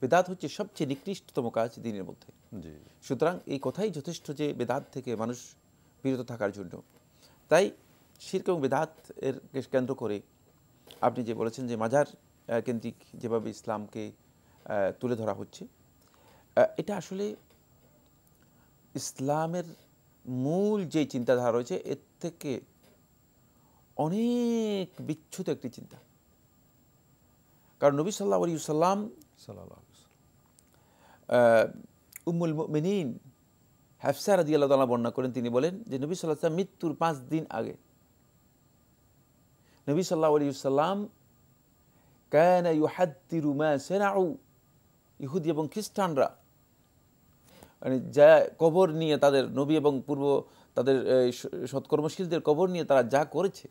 বিদআত হচ্ছে সবচেয়ে নিকৃষ্টতম কাজ দিনের মধ্যে। সুতরাং এই কথাই যথেষ্ট যে বিদআত থেকে মানুষ বিরত থাকার জন্য। তাই শিরক এবং বিদআত এর কেন্দ্র করে আপনি যে বলেছেন যে মাজার কেন্দ্রিক যেভাবে ইসলামকে তুলে ধরা হচ্ছে, এটা আসলে ইসলামের মূল যে চিন্তাধারা রয়েছে এর থেকে অনেক বিচ্যুত একটি চিন্তা। কারণ নবী সাল্লাল্লাহু আলাইহি ওয়াসাল্লাম উম্মুল মুমিনিন হাফসা রাদিয়াল্লাহু তাআলা বর্ণনা করেন, তিনি বলেন যে নবী সাল্লাল্লাহু আলাইহি ওয়াসাল্লাম মৃত্যুর 5 দিন আগে নবী সাল্লাল্লাহু আলাইহি ওয়াসাল্লাম কানা ইউহাদ্দিরু মা সানাউ, ইহুদি এবং খ্রিস্টানরা মানে যা কবর নিয়ে তাদের নবী এবং তাদের সৎকর্মশীলদের কবর নিয়ে তারা যা করেছে,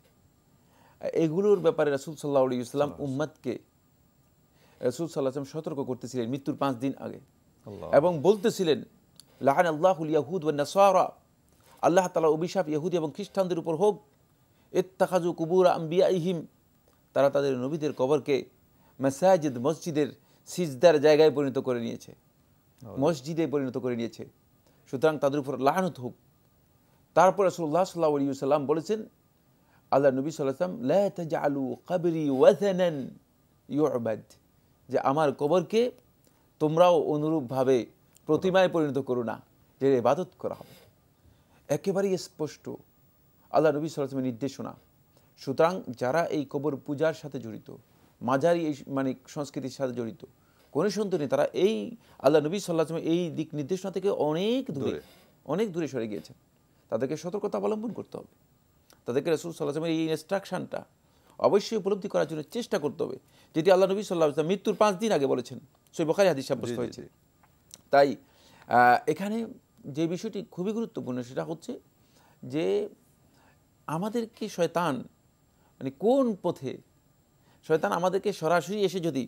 এগুলোর ব্যাপারে রাসূল সাল্লাল্লাহু আলাইহি ওয়াসাল্লাম উম্মতকে রাসূল সাল্লাল্লাহু আলাইহি ওয়াসাল্লাম সতর্ক করতেছিলেন মৃত্যুর 5 দিন আগে, এবং বলতেছিলেন লাআনাল্লাহুল ইয়াহুদ ওয়ান নাসারা, আল্লাহ তাআলা অভিশাপ ইহুদি এবং খ্রিস্টানদের উপর হোক। ইত্তাখাযু কুবুর আম্বিয়াইহিম, তারা তাদের নবীদের কবরকে মাসাজিদ, মসজিদের সিজদার জায়গায় পরিণত করে নিয়েছে, মসজিদে পরিণত করে নিয়েছে। সুতরাং তাদের উপর লানত হোক। তারপর রাসূলুল্লাহ সাল্লাল্লাহু আলাইহি ওয়াসাল্লাম বলেছেন, আল্লাহ নবী সাল্লাল্লাহু আলাইহি ওয়াসাল্লাম লা তাজআলু কবরি ওয়াথানান ইউবাদ, যে আমার কবরকে তোমরাও অনুরূপভাবে প্রতিমায় পরিণত করো না, যে ইবাদত করা হবে। একেবারেই স্পষ্ট আল্লাহ নবী সাল্লাল্লাহু আলাইহি ওয়াসাল্লামের নির্দেশনা। সুতরাং যারা এই কবর পূজার সাথে জড়িত, মাজারি এই মানে সংস্কৃতির সাথে জড়িত, কোনো সন্দেহ নেই তারা এই আল্লাহ নবী সাল্লাল্লাহু আলাইহি ওয়াসাল্লাম এই দিক নির্দেশনা থেকে অনেক দূরে সরে গিয়েছেন। তাদেরকে সতর্কতা অবলম্বন করতে হবে। তাদেরকে রাসূল সাল্লাল্লাহু আলাইহি ওয়াসাল্লামের এই ইনস্ট্রাকশনটা অবশ্যই উপলব্ধি করার জন্য চেষ্টা করতে হবে, যেটি আল্লাহ নবী সাল্লাল্লাহু আলাইহি ওয়াসাল্লাম মৃত্যুর 5 দিন আগে বলেছেন, সহিহ বুখারী হাদিস সাব্যস্ত হয়েছে। তাই এখানে যে বিষয়টি খুবই গুরুত্বপূর্ণ সেটা হচ্ছে যে আমাদেরকে শয়তান মানে কোন পথে, শয়তান আমাদেরকে সরাসরি এসে যদি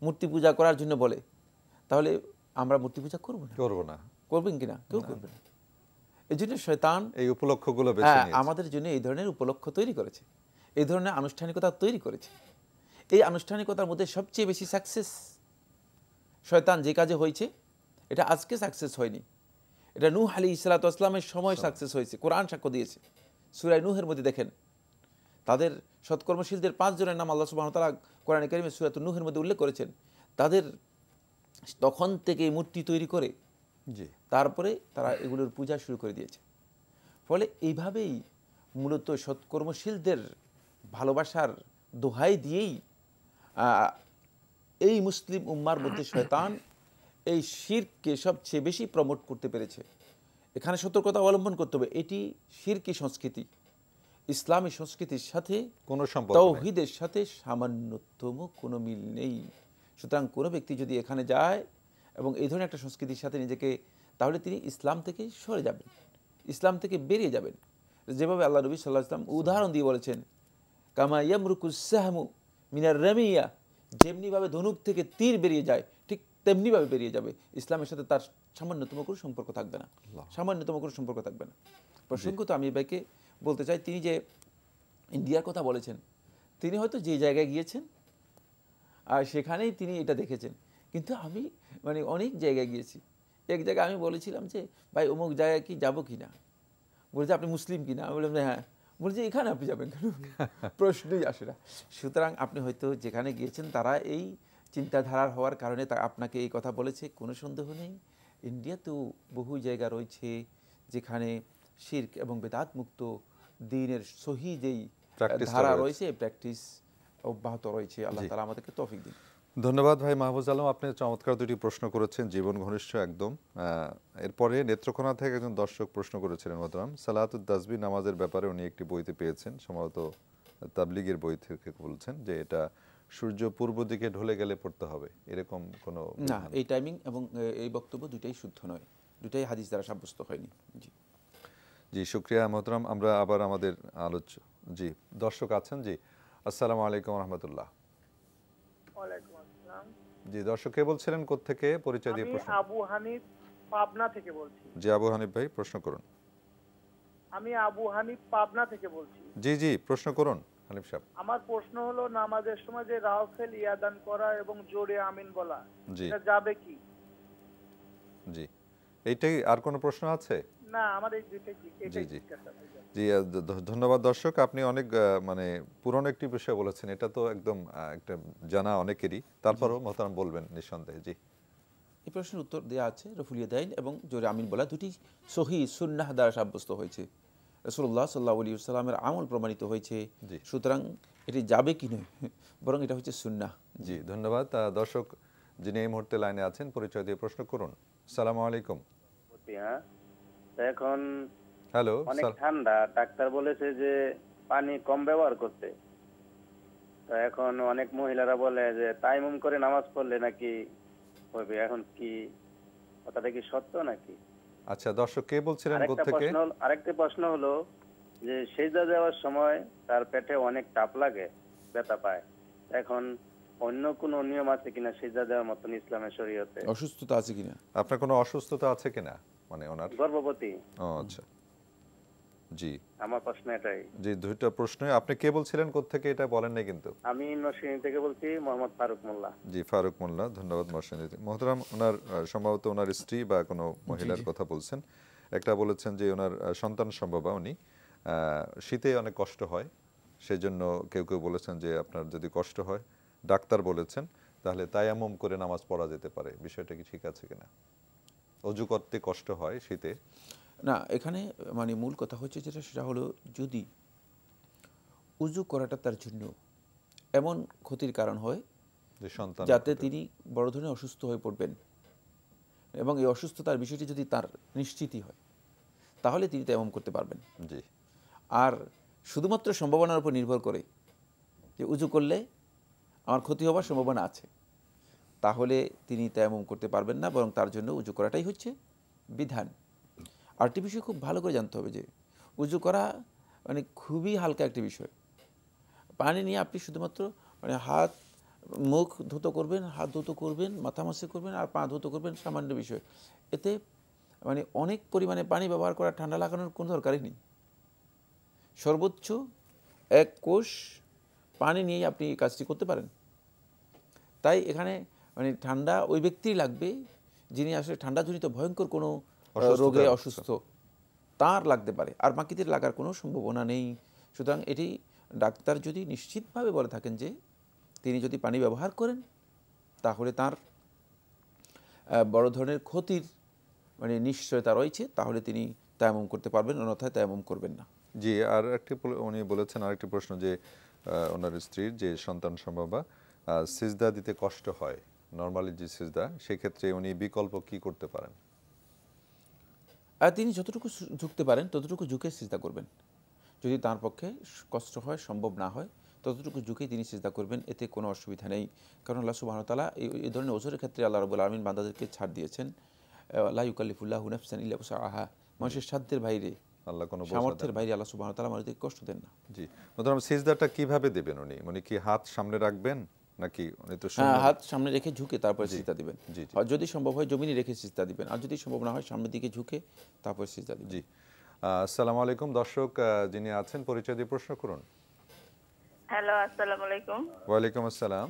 মূর্তি পূজা করার জন্য বলে, তাহলে আমরা মূর্তি পূজা করব না। করবেন কিনা? কেউ করবে না। এই জন্য শয়তান এই উপলক্ষগুলো আমাদের জন্য এই ধরনের উপলক্ষ তৈরি করেছে, এই ধরনের আনুষ্ঠানিকতা তৈরি করেছে। এই আনুষ্ঠানিকতার মধ্যে সবচেয়ে বেশি সাকসেস শয়তান যে কাজে হয়েছে, এটা আজকে সাকসেস হয়নি, এটা নূহ আলাইহিস সালাতু ওয়াস সালামের সময় সাকসেস হয়েছে। কোরআন সাক্ষ্য দিয়েছে। সূরা নূহের মধ্যে দেখেন তাদের সৎকর্মশীলদের 5 জনের নাম আল্লাহ সুবহানাহু ওয়া তাআলা কোরআনে কারিমে সূরা নূহের মধ্যে উল্লেখ করেছেন। তাদের তখন থেকে মূর্তি তৈরি করে তারপরে তারা এগুলোর পূজা শুরু করে দিয়েছে। ফলে এইভাবেই মূলত সৎকর্মশীলদের ভালোবাসার দোহাই দিয়েই এই মুসলিম উম্মার মধ্যে শয়তান এই শিরককে সবচেয়ে বেশি প্রমোট করতে পেরেছে। এখানে সতর্কতা অবলম্বন করতে হবে, এটি শিরকি সংস্কৃতি, ইসলামী সংস্কৃতির সাথে কোনো সম্পর্ক তাওহীদের সাথে সামান্যতম কোনো মিল নেই। সুতরাং কোনো ব্যক্তি যদি এখানে যায় এবং এই ধরনের একটা সংস্কৃতির সাথে নিজেকে, তাহলে তিনি ইসলাম থেকে সরে যাবেন, ইসলাম থেকে বেরিয়ে যাবেন। যেভাবে আল্লাহ নবী সাল্লাল্লাহু আলাইহি ওয়াসাল্লাম উদাহরণ দিয়ে বলেছেন, কামা ইয়ামরুকুস সাহমু মিনার রামিয়া, যেমনিভাবে ধনুক থেকে তীর বেরিয়ে যায় ঠিক তেমনিভাবে বেরিয়ে যাবে। ইসলামের সাথে তার সামান্যতম কোনো সম্পর্ক থাকবে না, সামান্যতম কোনো সম্পর্ক থাকবে না। প্রসঙ্গত আমি ভাইকে বলতে চাই, তিনি যে ইন্ডিয়ার কথা বলেছেন, তিনি হয়তো যে জায়গায় গিয়েছেন আর সেখানেই তিনি এটা দেখেছেন, কিন্তু আমি মানে অনেক জায়গায় গিয়েছি। এক জায়গায় আমি বলেছিলাম যে ভাই অমুক জায়গায় কি যাবো কি না, বলেছে আপনি মুসলিম কিনা, আমি বললাম হ্যাঁ, বলছে এখানে আপনি যাবেন কেন, প্রশ্নই আসে না। সুতরাং আপনি হয়তো যেখানে গিয়েছেন তারা এই চিন্তাধারার হওয়ার কারণে আপনাকে এই কথা বলেছে, কোনো সন্দেহ নেই। ইন্ডিয়াতেও বহু জায়গা রয়েছে যেখানে শিরক এবং বেদাত মুক্ত দ্বীনের সহি যেই ধারা রয়েছে, প্র্যাকটিস অব্যাহত রয়েছে। আল্লাহ তাআলা আমাদেরকে তৌফিক দিন। ধন্যবাদ ভাই মাহফুজ আলম, আপনি চমৎকার দুটি প্রশ্ন করেছেন, জীবন ঘনিষ্ঠ একদম। এরপরে নেত্রকোনা থেকে একজন দর্শক প্রশ্ন করেছিলেন মোহতারাম, সালাতুত তাসবিহ নামাজের ব্যাপারে উনি একটি বইতে পেয়েছেন, সম্ভবত তাবলিগের বই থেকে বলছেন যে এটা সূর্য পূর্ব দিকে ঢলে গেলে পড়তে হবে, এরকম কোনো না। এই টাইমিং এবং এই বক্তব্য দুটাই শুদ্ধ নয়, দুটাই হাদিস দ্বারা সাব্যস্ত হয়নি। জি জি, শুকরিয়া মোহতারাম। আমরা আবার আমাদের জি দর্শক আছেন। জি, আসসালামু আলাইকুম রহমতুল্লাহ। ওয়ালাইকুম আসসালাম। জি, দর্শক কে বলছিলেন, কোত্থেকে, পরিচয় দিয়ে প্রশ্ন। আবু হানিফ, পাবনা থেকে বলছি। জি আবু হানিফ ভাই, প্রশ্ন করুন। আমি আবু হানিফ, পাবনা থেকে বলছি। জি জি, প্রশ্ন করুন হানিফ সাহেব। আমার প্রশ্ন হলো, নামাজের সময় যে রাফেল ইয়াদান করা এবং জোরে আমিন বলা, এটা যাবে কি? জি, এইটাই। আর কোনো প্রশ্ন আছে? না, আমার এই দুইটাই। জি জি জি, ধন্যবাদ দর্শক, আপনি অনেক মানে পুরনো একটি বিষয় বলেছেন, এটা তো একদম একটা জানা অনেকেরই, তারপরও মোহতারাম বলবেন নিঃসন্দেহে। জি, এই প্রশ্নের উত্তর দেওয়া আছে। রফুল ইয়াদাইন এবং জোরে আমিন বলা দুটি সহিহ সুন্নাহ দ্বারা সাব্যস্ত হয়েছে, রাসূলুল্লাহ সাল্লাল্লাহু আলাইহি ওয়াসাল্লামের আমল প্রমাণিত হয়েছে। সুতরাং এটি যাবে কি নয়, বরং এটা হচ্ছে সুন্নাহ। জি ধন্যবাদ। দর্শক যিনি এই মুহূর্তে লাইনে আছেন, পরিচয় দিয়ে প্রশ্ন করুন। আসসালামু আলাইকুম। এখন হ্যালো, অনেক ঠান্ডা, ডাক্তার বলেছে যে পানি কম ব্যবহার করতে। তো এখন অনেক মহিলারা বলে যে তায়াম্মুম করে নামাজ পড়লে নাকি হবে, এখন কি কথাটা কি সত্য নাকি? আচ্ছা, দর্শক কে বলছিলেন, কোথা থেকে? আরেকটা প্রশ্ন হলো যে সেজদা দেওয়ার সময় তার পেটে অনেক তাপ লাগে, ব্যথা পায়, এখন অন্য কোনো নিয়ম আছে কিনা সেজদা দেওয়ার মতন ইসলামের শরীয়তে? অসুস্থতা আছে কিনা? আপনার কোনো অসুস্থতা আছে কিনা, মানে ওনার গর্ভবতী? ও আচ্ছা, জি আমার প্রশ্ন এটাই। জি, দুইটা প্রশ্ন। আপনি কে বলছিলেন, কোথা থেকে, এটা বলেন নাই কিন্তু। আমি নরসিংদী থেকে বলছি, মোহাম্মদ ফারুক মোল্লা। জি, ফারুক মোল্লা, ধন্যবাদ নরসিংদী। মোহতারাম, ওনার সম্ভবত ওনার স্ত্রী বা কোনো মহিলার কথা বলছেন। একটা বলেছেন যে ওনার সন্তান সম্ভবা, উনি শীতে অনেক কষ্ট হয়, সেজন্য কেউ কেউ বলেছেন যে আপনার যদি কষ্ট হয়, ডাক্তার বলেছেন তাহলে তায়াম্মুম করে নামাজ পড়া যেতে পারে, বিষয়টা কি ঠিক আছে কিনা? অজু করতে কষ্ট হয় শীতে। না, এখানে মানে মূল কথা হচ্ছে যেটা, সেটা হলো যদি উজু করাটা তার জন্য এমন ক্ষতির কারণ হয় যাতে তিনি বড় ধরনের অসুস্থ হয়ে পড়বেন, এবং এই অসুস্থতার বিষয়টি যদি তার নিশ্চিতই হয়, তাহলে তিনি তায়াম্মুম করতে পারবেন। জি, আর শুধুমাত্র সম্ভাবনার উপর নির্ভর করে যে উজু করলে আমার ক্ষতি হওয়ার সম্ভাবনা আছে, তাহলে তিনি তায়াম্মুম করতে পারবেন না, বরং তার জন্য উজু করাটাই হচ্ছে বিধান। আরেকটি বিষয় খুব ভালো করে জানতে হবে যে উজু করা মানে খুবই হালকা একটি বিষয়। পানি নিয়ে আপনি শুধুমাত্র মানে হাত মুখ ধুতো করবেন, হাত ধুতো করবেন, মাথা মাসে করবেন, আর পা ধুতো করবেন, সামান্য বিষয়। এতে মানে অনেক পরিমাণে পানি ব্যবহার করা, ঠান্ডা লাগানোর কোনো দরকারই নেই। সর্বোচ্চ 1 কোষ পানি নিয়েই আপনি এই কাজটি করতে পারেন। তাই এখানে মানে ঠান্ডা ওই ব্যক্তিই লাগবে যিনি আসলে ঠান্ডাজনিত ভয়ঙ্কর কোনো রোগে অসুস্থ, তার লাগতে পারে, আর বাকিদের লাগার কোনো সম্ভাবনা নেই। সুতরাং এটি ডাক্তার যদি নিশ্চিতভাবে বলে থাকেন যে তিনি যদি পানি ব্যবহার করেন তাহলে তার বড় ধরনের ক্ষতির মানে নিশ্চয়তা রয়েছে, তাহলে তিনি তায়াম্মুম করতে পারবেন, অন্যথায় তায়াম্মুম করবেন না। জি, আর একটি উনি বলেছেন আরেকটি প্রশ্ন যে ওনার স্ত্রীর যে সন্তান সম্ভবা সিজদা দিতে কষ্ট হয় নরমালি যে সিজদা, সেক্ষেত্রে উনি বিকল্প কি করতে পারেন? আর তিনি যতটুকু ঝুঁকতে পারেন ততটুকু ঝুঁকে সিজদা করবেন। যদি তার পক্ষে কষ্ট হয়, সম্ভব না হয়, ততটুকু ঝুঁকেই তিনি সিজদা করবেন, এতে কোনো অসুবিধা নেই। কারণ আল্লাহ সুবহানাহু ওয়া তাআলা এই ধরনের ওজরের ক্ষেত্রে আল্লাহ রাব্বুল আলামিন বান্দাদেরকে ছাড় দিয়েছেন। লা ইউকাল্লিফুল্লাহু নাফসান ইল্লা উসআহা, মানুষের সাধ্যের বাইরে, আল্লাহ কোনো সামর্থ্যের বাইরে আল্লাহ সুবহানাহু ওয়া তাআলা মানুষদেরকে কষ্ট দেন না। জি, মোহতারাম সিজদাটা কিভাবে দেবেন উনি? মানে কি হাত সামনে রাখবেন নাকি উনি তো হাত সামনে রেখে ঝুঁকে তারপর সিজদা দিবেন। জি, আর যদি সম্ভব হয় জমিনে রেখে সিজদা দিবেন, আর যদি সম্ভব না হয় সামনের দিকে ঝুঁকে তারপর সিজদা দিবেন। জি। আসসালামু আলাইকুম দর্শক, যিনি আছেন পরিচয় দিয়ে প্রশ্ন করুন। হ্যালো, আসসালামু আলাইকুম। ওয়ালাইকুম আসসালাম।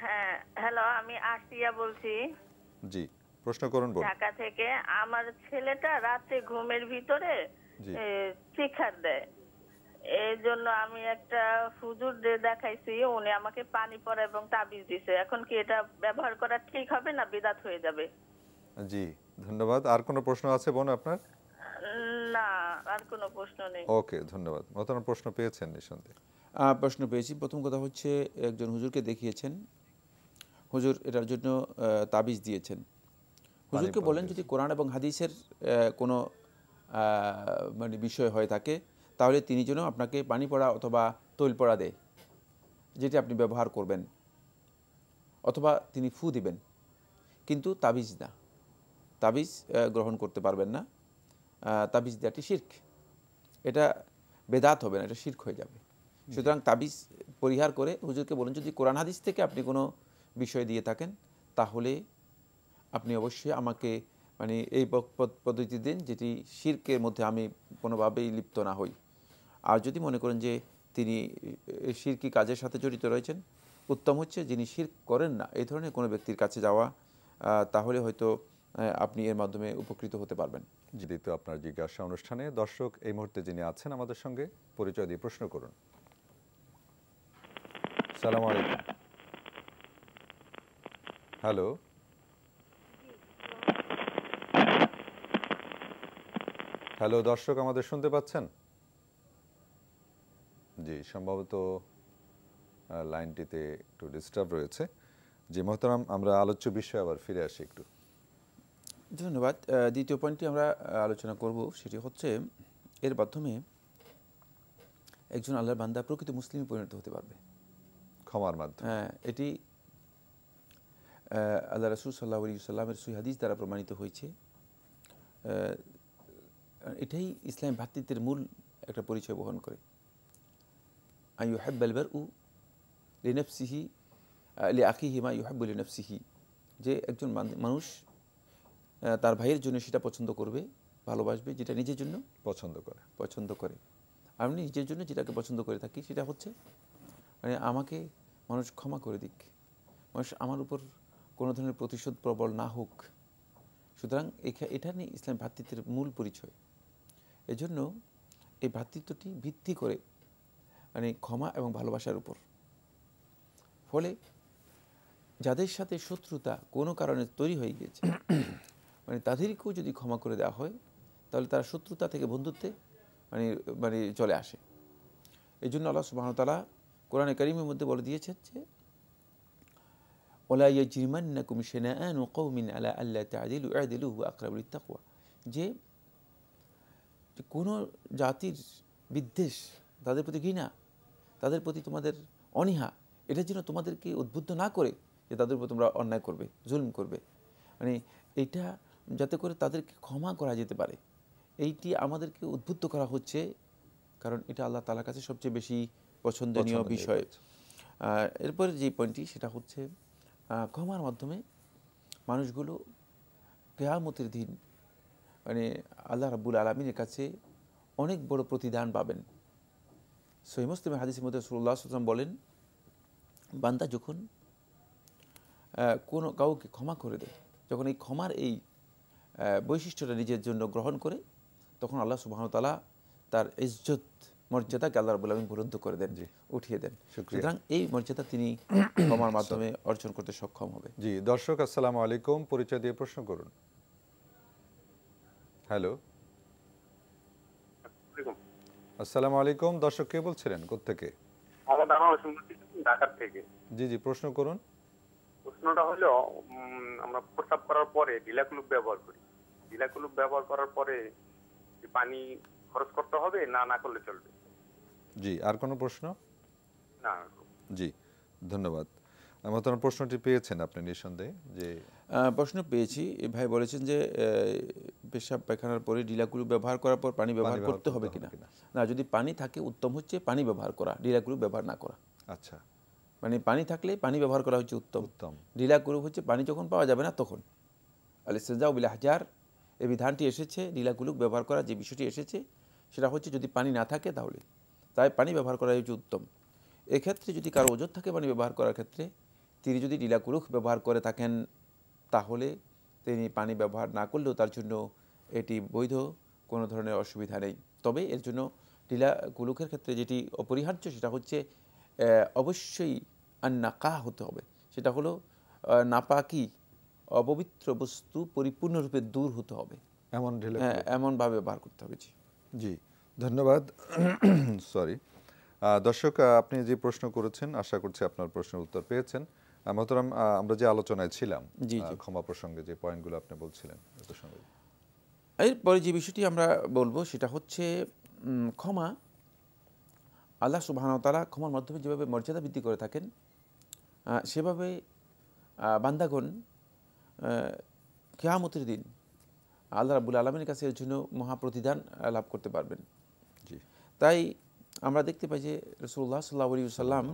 হ্যাঁ, হ্যালো, আমি আসিয়া বলছি। জি, প্রশ্ন করুন। ঢাকা থেকে। আমার ছেলেটা রাতে ঘুমের ভিতরে চিৎকার দেয়, এই জন্য আমি একটা হুজুর দেখাইছি, উনি আমাকে পানি পড়া এবং তাবিজ দিছে। এখন কি এটা ব্যবহার করা ঠিক হবে না বিদআত হয়ে যাবে? জি, ধন্যবাদ। আর কোনো প্রশ্ন আছে বোন আপনার? না, আর কোনো প্রশ্ন নেই। ওকে, ধন্যবাদ। মোহতারাম প্রশ্ন পেয়েছেন নিঃসন্দেহে? প্রশ্ন পেয়েছি। প্রথম কথা হচ্ছে একজন হুজুরকে দেখিয়েছেন, হুজুর এটার জন্য তাবিজ দিয়েছেন। হুজুরকে বলেন যদি কোরআন এবং হাদিসের কোনো মানে বিষয় হয়ে থাকে তাহলে তিনি যেন আপনাকে পানি পড়া অথবা তৈল পড়া দেয়, যেটি আপনি ব্যবহার করবেন, অথবা তিনি ফু দিবেন, কিন্তু তাবিজ না। তাবিজ গ্রহণ করতে পারবেন না। তাবিজ দেওয়াটি শিরক, এটা বেদাত হবে না, এটা শিরক হয়ে যাবে। সুতরাং তাবিজ পরিহার করে হুজুরকে বলুন যদি কোরআন হাদিস থেকে আপনি কোনো বিষয় দিয়ে থাকেন তাহলে আপনি অবশ্যই আমাকে মানে এই পদ্ধতি দিন যেটি শিরকের মধ্যে আমি কোনোভাবেই লিপ্ত না হই। আর যদি মনে করেন যে তিনি শিরকি কাজের সাথে জড়িত রয়েছেন, উত্তম হচ্ছে যিনি শিরক করেন না এই ধরনের কোনো ব্যক্তির কাছে যাওয়া, তাহলে হয়তো আপনি এর মাধ্যমে উপকৃত হতে পারবেন। যেহেতু আপনার জিজ্ঞাসা অনুষ্ঠানে দর্শক এই মুহূর্তে যিনি আছেন আমাদের সঙ্গে পরিচয় দিয়ে প্রশ্ন করুন। আসসালামু আলাইকুম। হ্যালো, হ্যালো দর্শক, আমাদের শুনতে পাচ্ছেন? জি, সম্ভবত লাইনটিতে একটু ডিস্টার্ব রয়েছে। জি মোহতারাম, আমরা আলোচ্য বিষয়ে আবার ফিরে আসি একটু। ধন্যবাদ। দ্বিতীয় পয়েন্টটি আমরা আলোচনা করব, সেটি হচ্ছে এর মাধ্যমে একজন আল্লাহর বান্দা প্রকৃত মুসলিমে পরিণত হতে পারবে ক্ষমার মাধ্যমে। হ্যাঁ, এটি আল্লাহ রাসূল সাল্লাল্লাহু আলাইহি ওয়াসাল্লামের সহিহ হাদিস দ্বারা প্রমাণিত হয়েছে। এটাই ইসলাম ভ্রাতৃত্বের মূল একটা পরিচয় বহন করে। আইয়ুহিব্বাল বারউ লিনাফসিহি লিআখিহি মা ইউহিব্বু লিনাফসিহি, যে একজন মানুষ তার ভাইয়ের জন্য সেটা পছন্দ করবে, ভালোবাসবে যেটা নিজের জন্য পছন্দ করে। আমি নিজের জন্য যেটাকে পছন্দ করে থাকি সেটা হচ্ছে মানে আমাকে মানুষ ক্ষমা করে দিক, মানুষ আমার উপর কোনো ধরনের প্রতিশোধ প্রবল না হোক। সুতরাং এটা নিয়ে ইসলাম ভ্রাতৃত্বের মূল পরিচয়। এজন্য এই ভ্রাতৃত্বটি ভিত্তি করে মানে ক্ষমা এবং ভালোবাসার উপর। ফলে যাদের সাথে শত্রুতা কোনো কারণে তৈরি হয়ে গিয়েছে মানে তাদেরকেও যদি ক্ষমা করে দেওয়া হয় তাহলে তারা শত্রুতা থেকে বন্ধুত্বে মানে চলে আসে। এই জন্য আল্লাহ সুবহানাহু ওয়া তাআলা কোরআনে কারীমের মধ্যে বলে দিয়েছেন যে ওয়ালা ইয়াজরিমান্নাকুম শানাআনু কওমিন আলা আল্লা তা'দিলু i'দিলু হুয়া আকরাবু লিত-তাকওয়া, যে কোনো জাতির বিদ্বেষ, তাদের প্রতি ঘৃণা, তাদের প্রতি তোমাদের অনীহা, এটা যেন তোমাদেরকে উদ্বুদ্ধ না করে যে তাদের উপর তোমরা অন্যায় করবে, জুলম করবে, মানে এইটা যাতে করে তাদেরকে ক্ষমা করা যেতে পারে, এইটি আমাদেরকে উদ্বুদ্ধ করা হচ্ছে, কারণ এটা আল্লাহ তাআলার কাছে সবচেয়ে বেশি পছন্দনীয় বিষয়। এরপরে যে পয়েন্টটি সেটা হচ্ছে ক্ষমার মাধ্যমে মানুষগুলো কিয়ামতের দিন মানে আল্লাহ রাব্বুল আলামিনের কাছে অনেক বড় প্রতিদান পাবেন। সহিহ মুসলিমের হাদিসের মধ্যে রাসূলুল্লাহ সাল্লাল্লাহু আলাইহি ওয়াসাল্লাম বলেন, বান্দা যখন কোনো কাউকে ক্ষমা করে দেয়, যখন এই ক্ষমার এই বৈশিষ্ট্যটা নিজের জন্য গ্রহণ করে, তখন আল্লাহ সুবহানাহু ওয়া তাআলা তার ইজ্জত মর্যাদাকে আল্লাহ রাব্বুল আলামিন বুলন্দ করে দেন, উঠিয়ে দেন। সুতরাং এই মর্যাদা তিনি ক্ষমার মাধ্যমে অর্জন করতে সক্ষম হবে। জি দর্শক, আসসালামু আলাইকুম, পরিচয় দিয়ে প্রশ্ন করুন। হ্যালো, আসসালামু আলাইকুম। দর্শক কে বলছিলেন, কোত্থেকে? আমার নাম ঢাকা থেকে। জি জি, প্রশ্ন করুন। প্রশ্নটা হলো, আমরা প্রস্রাব করার পরে ঢিলা কুলুপ ব্যবহার করি। ঢিলা কুলুপ ব্যবহার করার পরে পানি খরচ করতে হবে না করলে চলবে? জি, আর কোনো প্রশ্ন? না। জি, ধন্যবাদ। আমার প্রশ্নটি পেয়েছেন আপনি নিঃসন্দেহে? যে প্রশ্ন পেয়েছি, ভাই বলেছেন যে পেশাব পায়খানার পরে ঢিলাকুলু ব্যবহার করার পর পানি ব্যবহার করতে হবে কিনা। না, যদি পানি থাকে উত্তম হচ্ছে পানি ব্যবহার করা, ঢিলাকুলু ব্যবহার না করা। আচ্ছা, মানে পানি থাকলে পানি ব্যবহার করা হচ্ছে উত্তম। ঢিলাকুলু হচ্ছে পানি যখন পাওয়া যাবে না তখন। আল-ইসতিনজাউ বিল আহজার, এই বিধানটি এসেছে, ঢিলাকুলু ব্যবহার করা যে বিষয়টি এসেছে সেটা হচ্ছে যদি পানি না থাকে তাহলে, তাই পানি ব্যবহার করা হচ্ছে উত্তম। এক্ষেত্রে যদি কারো ওজর থাকে পানি ব্যবহার করার ক্ষেত্রে, তিনি যদি ঢিলাকুলুক ব্যবহার করে থাকেন তাহলে তিনি পানি ব্যবহার না করলেও তার জন্য এটি বৈধ, কোনো ধরনের অসুবিধা নেই। তবে এর জন্য ঢিলাকুলুকের ক্ষেত্রে যেটি অপরিহার্য সেটা হচ্ছে অবশ্যই আন্নাকাহ হতে হবে। সেটা হলো নাপাকি, অপবিত্র বস্তু পরিপূর্ণরূপে দূর হতে হবে, এমনভাবে ব্যবহার করতে হবে। জি, ধন্যবাদ। সরি দর্শক, আপনি যে প্রশ্ন করেছেন আশা করছি আপনার প্রশ্নের উত্তর পেয়েছেন। মোহতারাম, আমরা যে আলোচনায় ছিলাম ক্ষমা প্রসঙ্গে যে পয়েন্টগুলো আপনি বলছিলেন, এরপরে যে বিষয়টি আমরা বলবো সেটা হচ্ছে ক্ষমা। আল্লাহ সুবহানাহু ওয়া তাআলা ক্ষমার মাধ্যমে যেভাবে মর্যাদা বৃদ্ধি করে থাকেন সেভাবে বান্দাগণ কিয়ামতের দিন আল্লাহ রাব্বুল আলামিনের কাছে এর জন্য মহাপ্রতিদান লাভ করতে পারবেন। তাই আমরা দেখতে পাই যে রাসূলুল্লাহ সাল্লাল্লাহু আলাইহি ওয়াসাল্লাম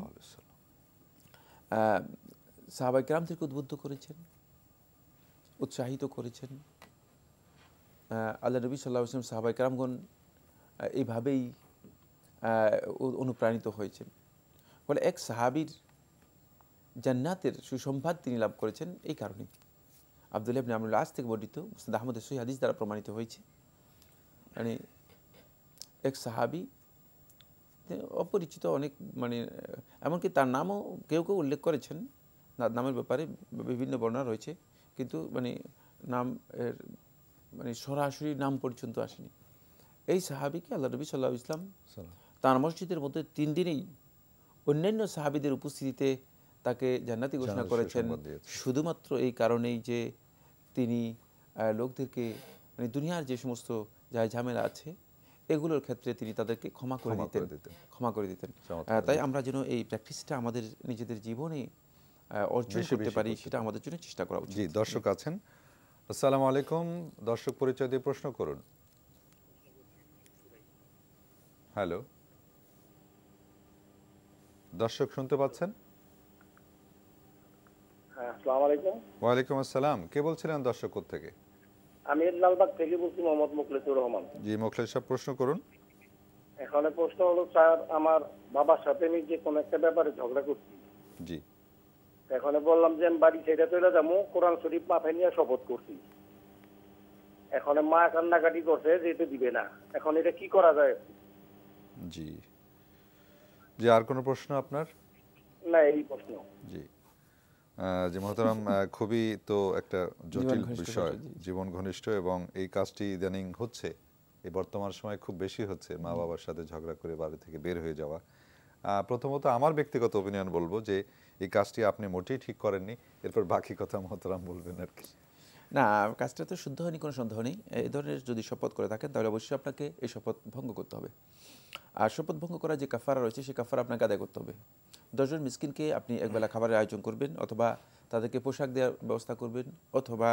সাহাবায়ে কেরামদেরকে উদ্বুদ্ধ করেছেন, উৎসাহিত করেছেন। আল্লাহ নবী সাল্লাল্লাহু আলাইহি ওয়াসাল্লাম সাহাবায়ে কেরামগণ এইভাবেই অনুপ্রাণিত হয়েছেন। ফলে এক সাহাবীর জান্নাতের সুসংবাদ তিনি লাভ করেছেন এই কারণে। আব্দুল্লাহ ইবনে আমরুল আস থেকে বর্ণিত, মুসনাদ আহমদের সহিহ হাদিস দ্বারা প্রমাণিত হয়েছে। মানে এক সাহাবী অপরিচিত, অনেক মানে এমনকি তার নামও কেউ কেউ উল্লেখ করেছেন, নামের ব্যাপারে বিভিন্ন বর্ণনা রয়েছে, কিন্তু মানে নাম এর মানে সরাসরি নাম পর্যন্ত আসেনি। এই সাহাবীকে আল্লাহ নবী সাল্লাল্লাহু আলাইহি ওয়াসাল্লাম তার মসজিদের মধ্যে 3 দিনেই অন্যান্য সাহাবীদের উপস্থিতিতে তাকে জান্নাতি ঘোষণা করেছেন, শুধুমাত্র এই কারণেই যে তিনি লোকদেরকে মানে দুনিয়ার যে সমস্ত ঝামেলা আছে এগুলোর ক্ষেত্রে তিনি তাদেরকে ক্ষমা করে দিতেন। তাই আমরা যেন এই প্র্যাকটিসটা আমাদের নিজেদের জীবনে অর্জন করতে পারি, সেটা আমাদের জন্য চেষ্টা করা উচিত। জি, দর্শক আছেন। আসসালামু আলাইকুম। দর্শক পরিচয় দিয়ে প্রশ্ন করুন। হ্যালো দর্শক, শুনতে পাচ্ছেন? আসসালামু আলাইকুম। ওয়ালাইকুম আসসালাম। কে বলছিলেন দর্শক থেকে? আমি লালবাগ থেকে বলছি, মোহাম্মদ মুখলেসুর রহমান। জি মুখলেস সাহেব, প্রশ্ন করুন। এখানে প্রশ্ন হলো স্যার, আমার বাবার সাথে আমি যে কোনো একটা ব্যাপারে ঝগড়া করছি। জি। এখানে বললাম যে আমি বাড়ি ছেড়ে চলে যাবো, কোরআন শরীফ মাথায় নিয়ে শপথ করছি। এখানে মা কান্নাকাটি করছে যেতে দিবে না, এখন এটা কি করা যায়? জি জি, আর কোনো প্রশ্ন আপনার? না, এই প্রশ্ন। জি জি মোহতারাম, খুবই তো একটা জটিল বিষয়, জীবন ঘনিষ্ঠ, এবং এই কাজটি ইদানিং হচ্ছে, এই বর্তমান সময় খুব বেশি হচ্ছে, মা বাবার সাথে ঝগড়া করে বাড়ি থেকে বের হয়ে যাওয়া। প্রথমত আমার ব্যক্তিগত অপিনিয়ন বলবো যে এই কাজটি আপনি মোটেই ঠিক করেননি, এরপর বাকি কথা মোহতারাম বলবেন আর কি। না, কাজটা তো শুদ্ধ হয়নি, কোনো সন্দেহ নেই। এই ধরনের যদি শপথ করে থাকেন তাহলে অবশ্যই আপনাকে এই শপথ ভঙ্গ করতে হবে। আর শপথ ভঙ্গ করার যে কাফারা রয়েছে সেই কাফারা আপনাকে আদায় করতে হবে। 10 জন মিসকিনকে আপনি একবেলা খাবারের আয়োজন করবেন, অথবা তাদেরকে পোশাক দেওয়ার ব্যবস্থা করবেন, অথবা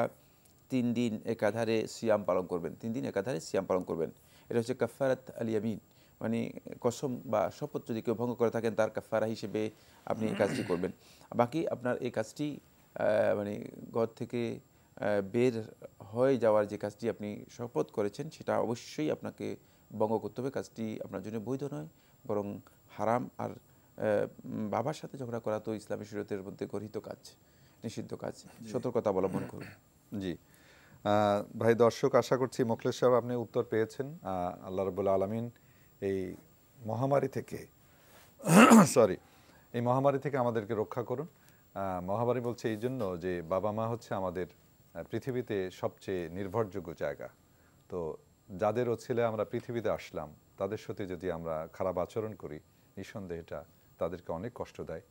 3 দিন একাধারে সিয়াম পালন করবেন। 3 দিন একাধারে সিয়াম পালন করবেন। এটা হচ্ছে কাফারাত আল ইয়ামিন, মানে কসম বা শপথ যদি কেউ ভঙ্গ করে থাকেন তার কাফারা হিসেবে আপনি এই কাজটি করবেন। বাকি আপনার এই কাজটি মানে ঘর থেকে বের হয়ে যাওয়ার যে কাজটি আপনি শপথ করেছেন সেটা অবশ্যই আপনাকে ভঙ্গ করতে হবে। কাজটি আপনার জন্য বৈধ নয়, বরং হারাম। আর বাবার সাথে ঝগড়া করা তো ইসলামী শরীয়তের মধ্যে গর্হিত কাজ, নিষিদ্ধ কাজ। সতর্কতা অবলম্বন করুন। জি ভাই, দর্শক আশা করছি মোখলেস সাহেব আপনি উত্তর পেয়েছেন। আল্লাহ রাব্বুল আলামিন এই মহামারী থেকে এই মহামারী থেকে আমাদেরকে রক্ষা করুন। মহামারী বলছে এই জন্য যে বাবা মা হচ্ছে আমাদের পৃথিবীতে সবচেয়ে নির্ভরযোগ্য জায়গা। তো যাদের ছেলে আমরা পৃথিবীতে আসলাম, তাদের সাথে যদি আমরা খারাপ আচরণ করি নিঃসন্দেহে এটা তাদেরকে অনেক কষ্ট দেয়।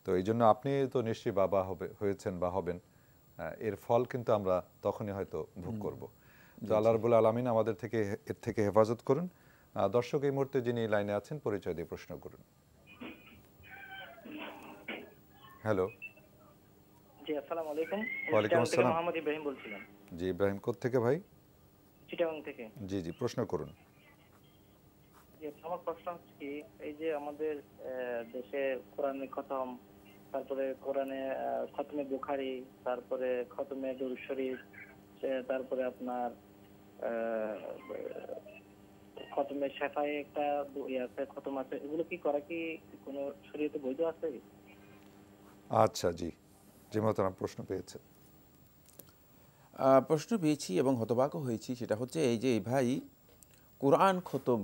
তো এই জন্য আপনি তো নিশ্চয়ই বাবা হয়েছেন বা হবেন, এর ফল কিন্তু আমরা তখনই হয়তো ভোগ করব। তো আল্লাহ রাব্বুল আলামিন আমাদের থেকে এর থেকে হেফাজত করুন। দর্শক এই মুহূর্তে যিনি লাইনে আছেন পরিচয় দিয়ে প্রশ্ন করুন। হ্যালো, জি আসসালামু আলাইকুম। ওয়ালাইকুম আসসালাম। মোহাম্মদ ইব্রাহিম বলছিলাম। জি ইব্রাহিম, কোত্থেকে ভাই? চিটাগাং থেকে। জি জি, প্রশ্ন করুন। জি, আমার প্রশ্ন হচ্ছে কি, এই যে আমাদের দেশে কোরআনে খতম, তারপরে কোরআনে খতমে বুখারী, তারপরে খতমে দুরূদ শরীফ, তারপরে আপনার খতমে শাফায়ে একটা বই আছে, খতম আছে, এগুলো কি করা কি কোনো শরীয়তে বৈধ আছে? আচ্ছা, জি জি মহতারাম, প্রশ্ন পেয়েছেন। প্রশ্ন পেয়েছি এবং হতবাকও হয়েছি। সেটা হচ্ছে এই যে ভাই কোরআন খতম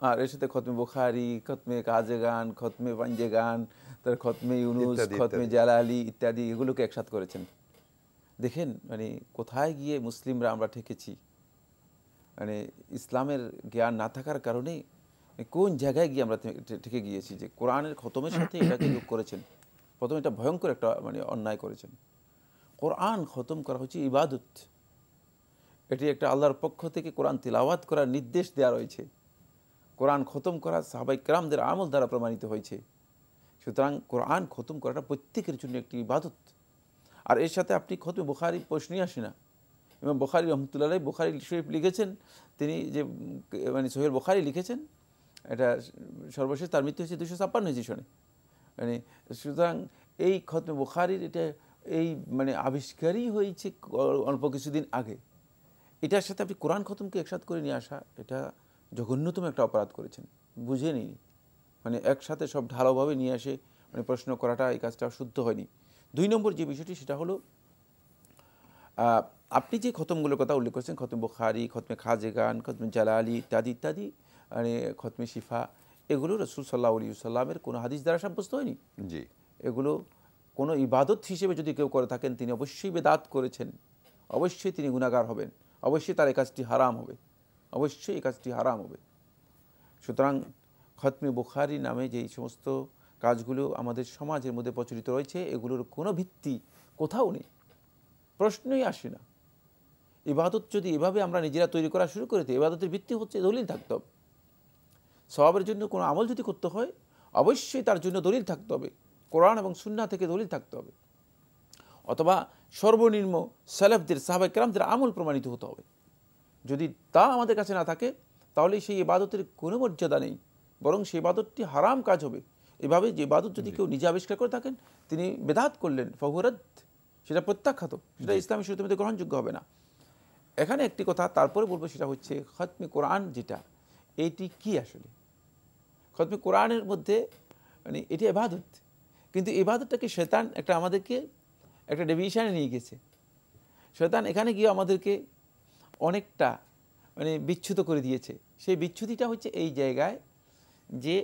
আর এর সাথে খতমে বুখারী, খতমে কাজেগান, খতমে পাঞ্জেগান, তার খতমে ইউনুস, খতমে জালালি ইত্যাদি এগুলোকে একসাথে করেছেন। দেখেন মানে কোথায় গিয়ে মুসলিমরা আমরা ঠেকেছি। মানে ইসলামের জ্ঞান না থাকার কারণে কোন জায়গায় গিয়ে আমরা ঠেকে গিয়েছি যে কোরআনের খতমের সাথে এটাকে যোগ করেছেন। প্রথমে এটা ভয়ঙ্কর একটা মানে অন্যায় করেছেন। কোরআন খতম করা হচ্ছে ইবাদত, এটি একটা আল্লাহর পক্ষ থেকে কোরআন তিলাওয়াত করার নির্দেশ দেওয়া রয়েছে। কোরআন খতম করা সাহাবাই কেরামদের আমল দ্বারা প্রমাণিত হয়েছে। সুতরাং কোরআন খতম করাটা প্রত্যেকের জন্য একটি ইবাদত। আর এর সাথে আপনি খতমে বুখারী প্রশ্নই আসে না। ইমাম বুখারী রহমতুল্লাহ বুখারী শরীফ লিখেছেন, তিনি যে মানে সহিহ বুখারী লিখেছেন, এটা সর্বশেষ তার মৃত্যু হয়েছে 256 হিজরি। মানে সুতরাং এই খতমে বুখারীর এটা এই মানে আবিষ্কারই হয়েছে অল্প কিছুদিন আগে। এটার সাথে আপনি কোরআন খতমকে একসাথে করে নিয়ে আসা, এটা জঘন্যতম একটা অপরাধ করেছেন, বুঝে নিন। মানে একসাথে সব ঢালাওভাবে নিয়ে আসে মানে প্রশ্ন করাটা, এই কাজটা শুদ্ধ হয়নি। 2 নম্বর যে বিষয়টি সেটা হলো আপনি যে খতমগুলোর কথা উল্লেখ করেছেন, খতমে বুখারী, খতমে খাজেগান, খতমে জালালি ইত্যাদি ইত্যাদি, মানে খতমে শিফা, এগুলো রাসূল সাল্লাল্লাহু আলাইহি ওয়াসাল্লামের কোনো হাদিস দ্বারা সাব্যস্ত হয়নি। জি, এগুলো কোনো ইবাদত হিসেবে যদি কেউ করে থাকেন তিনি অবশ্যই বেদাত করেছেন, অবশ্যই তিনি গুনাহগার হবেন, অবশ্যই তার এই কাজটি হারাম হবে, অবশ্যই এই কাজটি হারাম হবে। সুতরাং খতমে বুখারী নামে যেই সমস্ত কাজগুলো আমাদের সমাজের মধ্যে প্রচলিত রয়েছে এগুলোর কোনো ভিত্তি কোথাও নেই, প্রশ্নই আসে না। ইবাদত যদি এভাবে আমরা নিজেরা তৈরি করা শুরু করে দিই, ইবাদতের ভিত্তি হচ্ছে দলিল থাকতে হবে। সওয়াবের জন্য কোনো আমল যদি করতে হয় অবশ্যই তার জন্য দলিল থাকতে হবে, কোরআন এবং সুন্নাহ থেকে দলিল থাকতে হবে, অথবা সর্বনিম্ন সালাফদের সাহাবায়ে কেরামদের আমল প্রমাণিত হতে হবে। যদি তা আমাদের কাছে না থাকে তাহলে সেই ইবাদতের কোনো মর্যাদা নেই, বরং সেই ইবাদতটি হারাম কাজ হবে। এভাবে যে ইবাদত যদি কেউ নিজে আবিষ্কার করে থাকেন তিনি বেদাত করলেন, ফাহুরাদ, সেটা প্রত্যাখ্যাত, সেটা ইসলামী শরীয়তের মধ্যে গ্রহণযোগ্য হবে না। এখানে একটি কথা তারপরে বলবো, সেটা হচ্ছে খতমে কোরআন যেটা, এইটি কি আসলে? খতমে কোরআনের মধ্যে মানে এটি ইবাদত, কিন্তু ইবাদতটাকে শয়তান একটা আমাদেরকে একটা ডেভিয়েশনে নিয়ে গেছে। শয়তান এখানে গিয়ে আমাদেরকে অনেকটা মানে বিচ্যুত করে দিয়েছে। সেই বিচ্যুতিটা হচ্ছে এই জায়গায় যে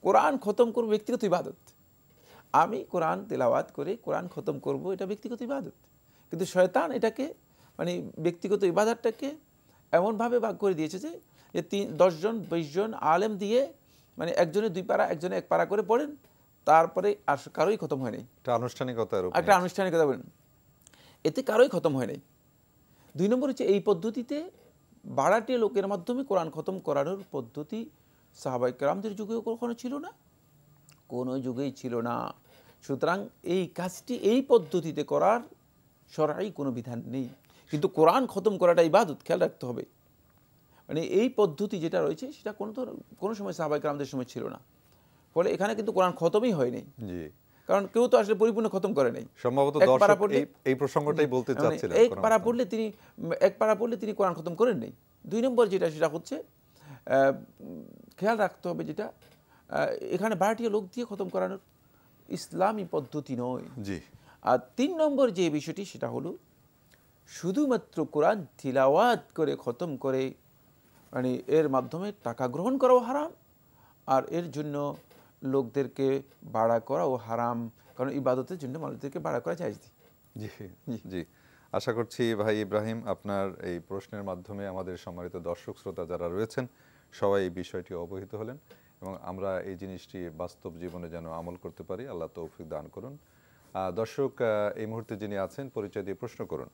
কোরআন খতম করব ব্যক্তিগত ইবাদত, আমি কোরআন তেলাওয়াত করে কোরআন খতম করব, এটা ব্যক্তিগত ইবাদত। কিন্তু শয়তান এটাকে মানে ব্যক্তিগত ইবাদতটাকে এমনভাবে ভাগ করে দিয়েছে যে 10 জন 20 জন আলেম দিয়ে মানে একজনে 2 পারা একজনে 1 পারা করে পড়েন, তারপরে আর কারোই খতম হয় নাই। একটা আনুষ্ঠানিকতা বলেন, এতে কারোই খতম হয় নাই। 2 নম্বর হচ্ছে এই পদ্ধতিতে বাড়াটে লোকের মাধ্যমে কোরআন খতম করানোর পদ্ধতি সাহাবায়ে কেরামদের যুগেও কখনো ছিল না, কোনো যুগেই ছিল না। সুতরাং এই কাজটি এই পদ্ধতিতে করার শরঈ কোনো বিধান নেই, কিন্তু কোরআন খতম করাটা ইবাদত, খেয়াল রাখতে হবে। মানে এই পদ্ধতি যেটা রয়েছে সেটা কোনো সময় সাহাবায়ে কেরামদের সময় ছিল না, ফলে এখানে কিন্তু কোরআন খতমই হয়নি। জি, কারণ কেউ তো আসলে পরিপূর্ণ খতম করে নাই। সম্ভবত দর্শক এই প্রসঙ্গটাই বলতে চাচ্ছিলেন, এক পারা পড়লে তিনি কোরআন খতম করেন নাই। 2 নম্বর যেটা সেটা হচ্ছে খেয়াল রাখতে হবে যেটা এখানে বাড়াটিয়া লোক দিয়ে খতম করানোর ইসলামী পদ্ধতি নয়। জি। আর 3 নম্বর যে বিষয়টি সেটা হলো শুধুমাত্র কোরআন তিলাওয়াত করে খতম করে মানে এর মাধ্যমে টাকা গ্রহণ করাও হারাম, আর এর জন্য লোকদেরকে ভাড়া করাও হারাম, কারণ ইবাদতের জন্য মানুষদেরকে ভাড়া করা জায়েজ। জি জি, আশা করছি ভাই ইব্রাহিম আপনার এই প্রশ্নের মাধ্যমে আমাদের সম্মানিত দর্শক শ্রোতা যারা রয়েছেন সবাই এই বিষয়টি অবহিত হলেন এবং আমরা এই জিনিসটি বাস্তব জীবনে যেন আমল করতে পারি, আল্লাহ তৌফিক দান করুন। দর্শক এই মুহূর্তে যিনি আছেন পরিচয় দিয়ে প্রশ্ন করুন।